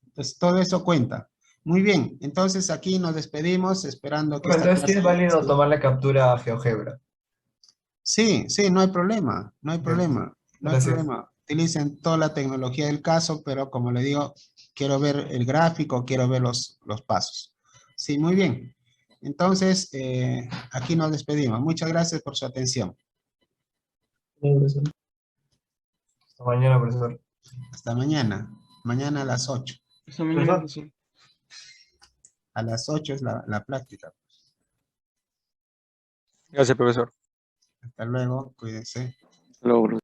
Entonces todo eso cuenta. Muy bien, entonces aquí nos despedimos esperando que esta Entonces, ¿sí es clase... válido tomar la captura a GeoGebra? Sí, no hay problema, no hay problema, no hay Gracias. problema. Utilicen toda la tecnología del caso, pero como le digo, quiero ver el gráfico, quiero ver los pasos. Sí, muy bien. Entonces, aquí nos despedimos. Muchas gracias por su atención. Hasta mañana, profesor. Hasta mañana. Mañana a las 8. Hasta mañana, profesor. A las 8 es la práctica. Gracias, profesor. Hasta luego, cuídense. Hasta luego, profesor.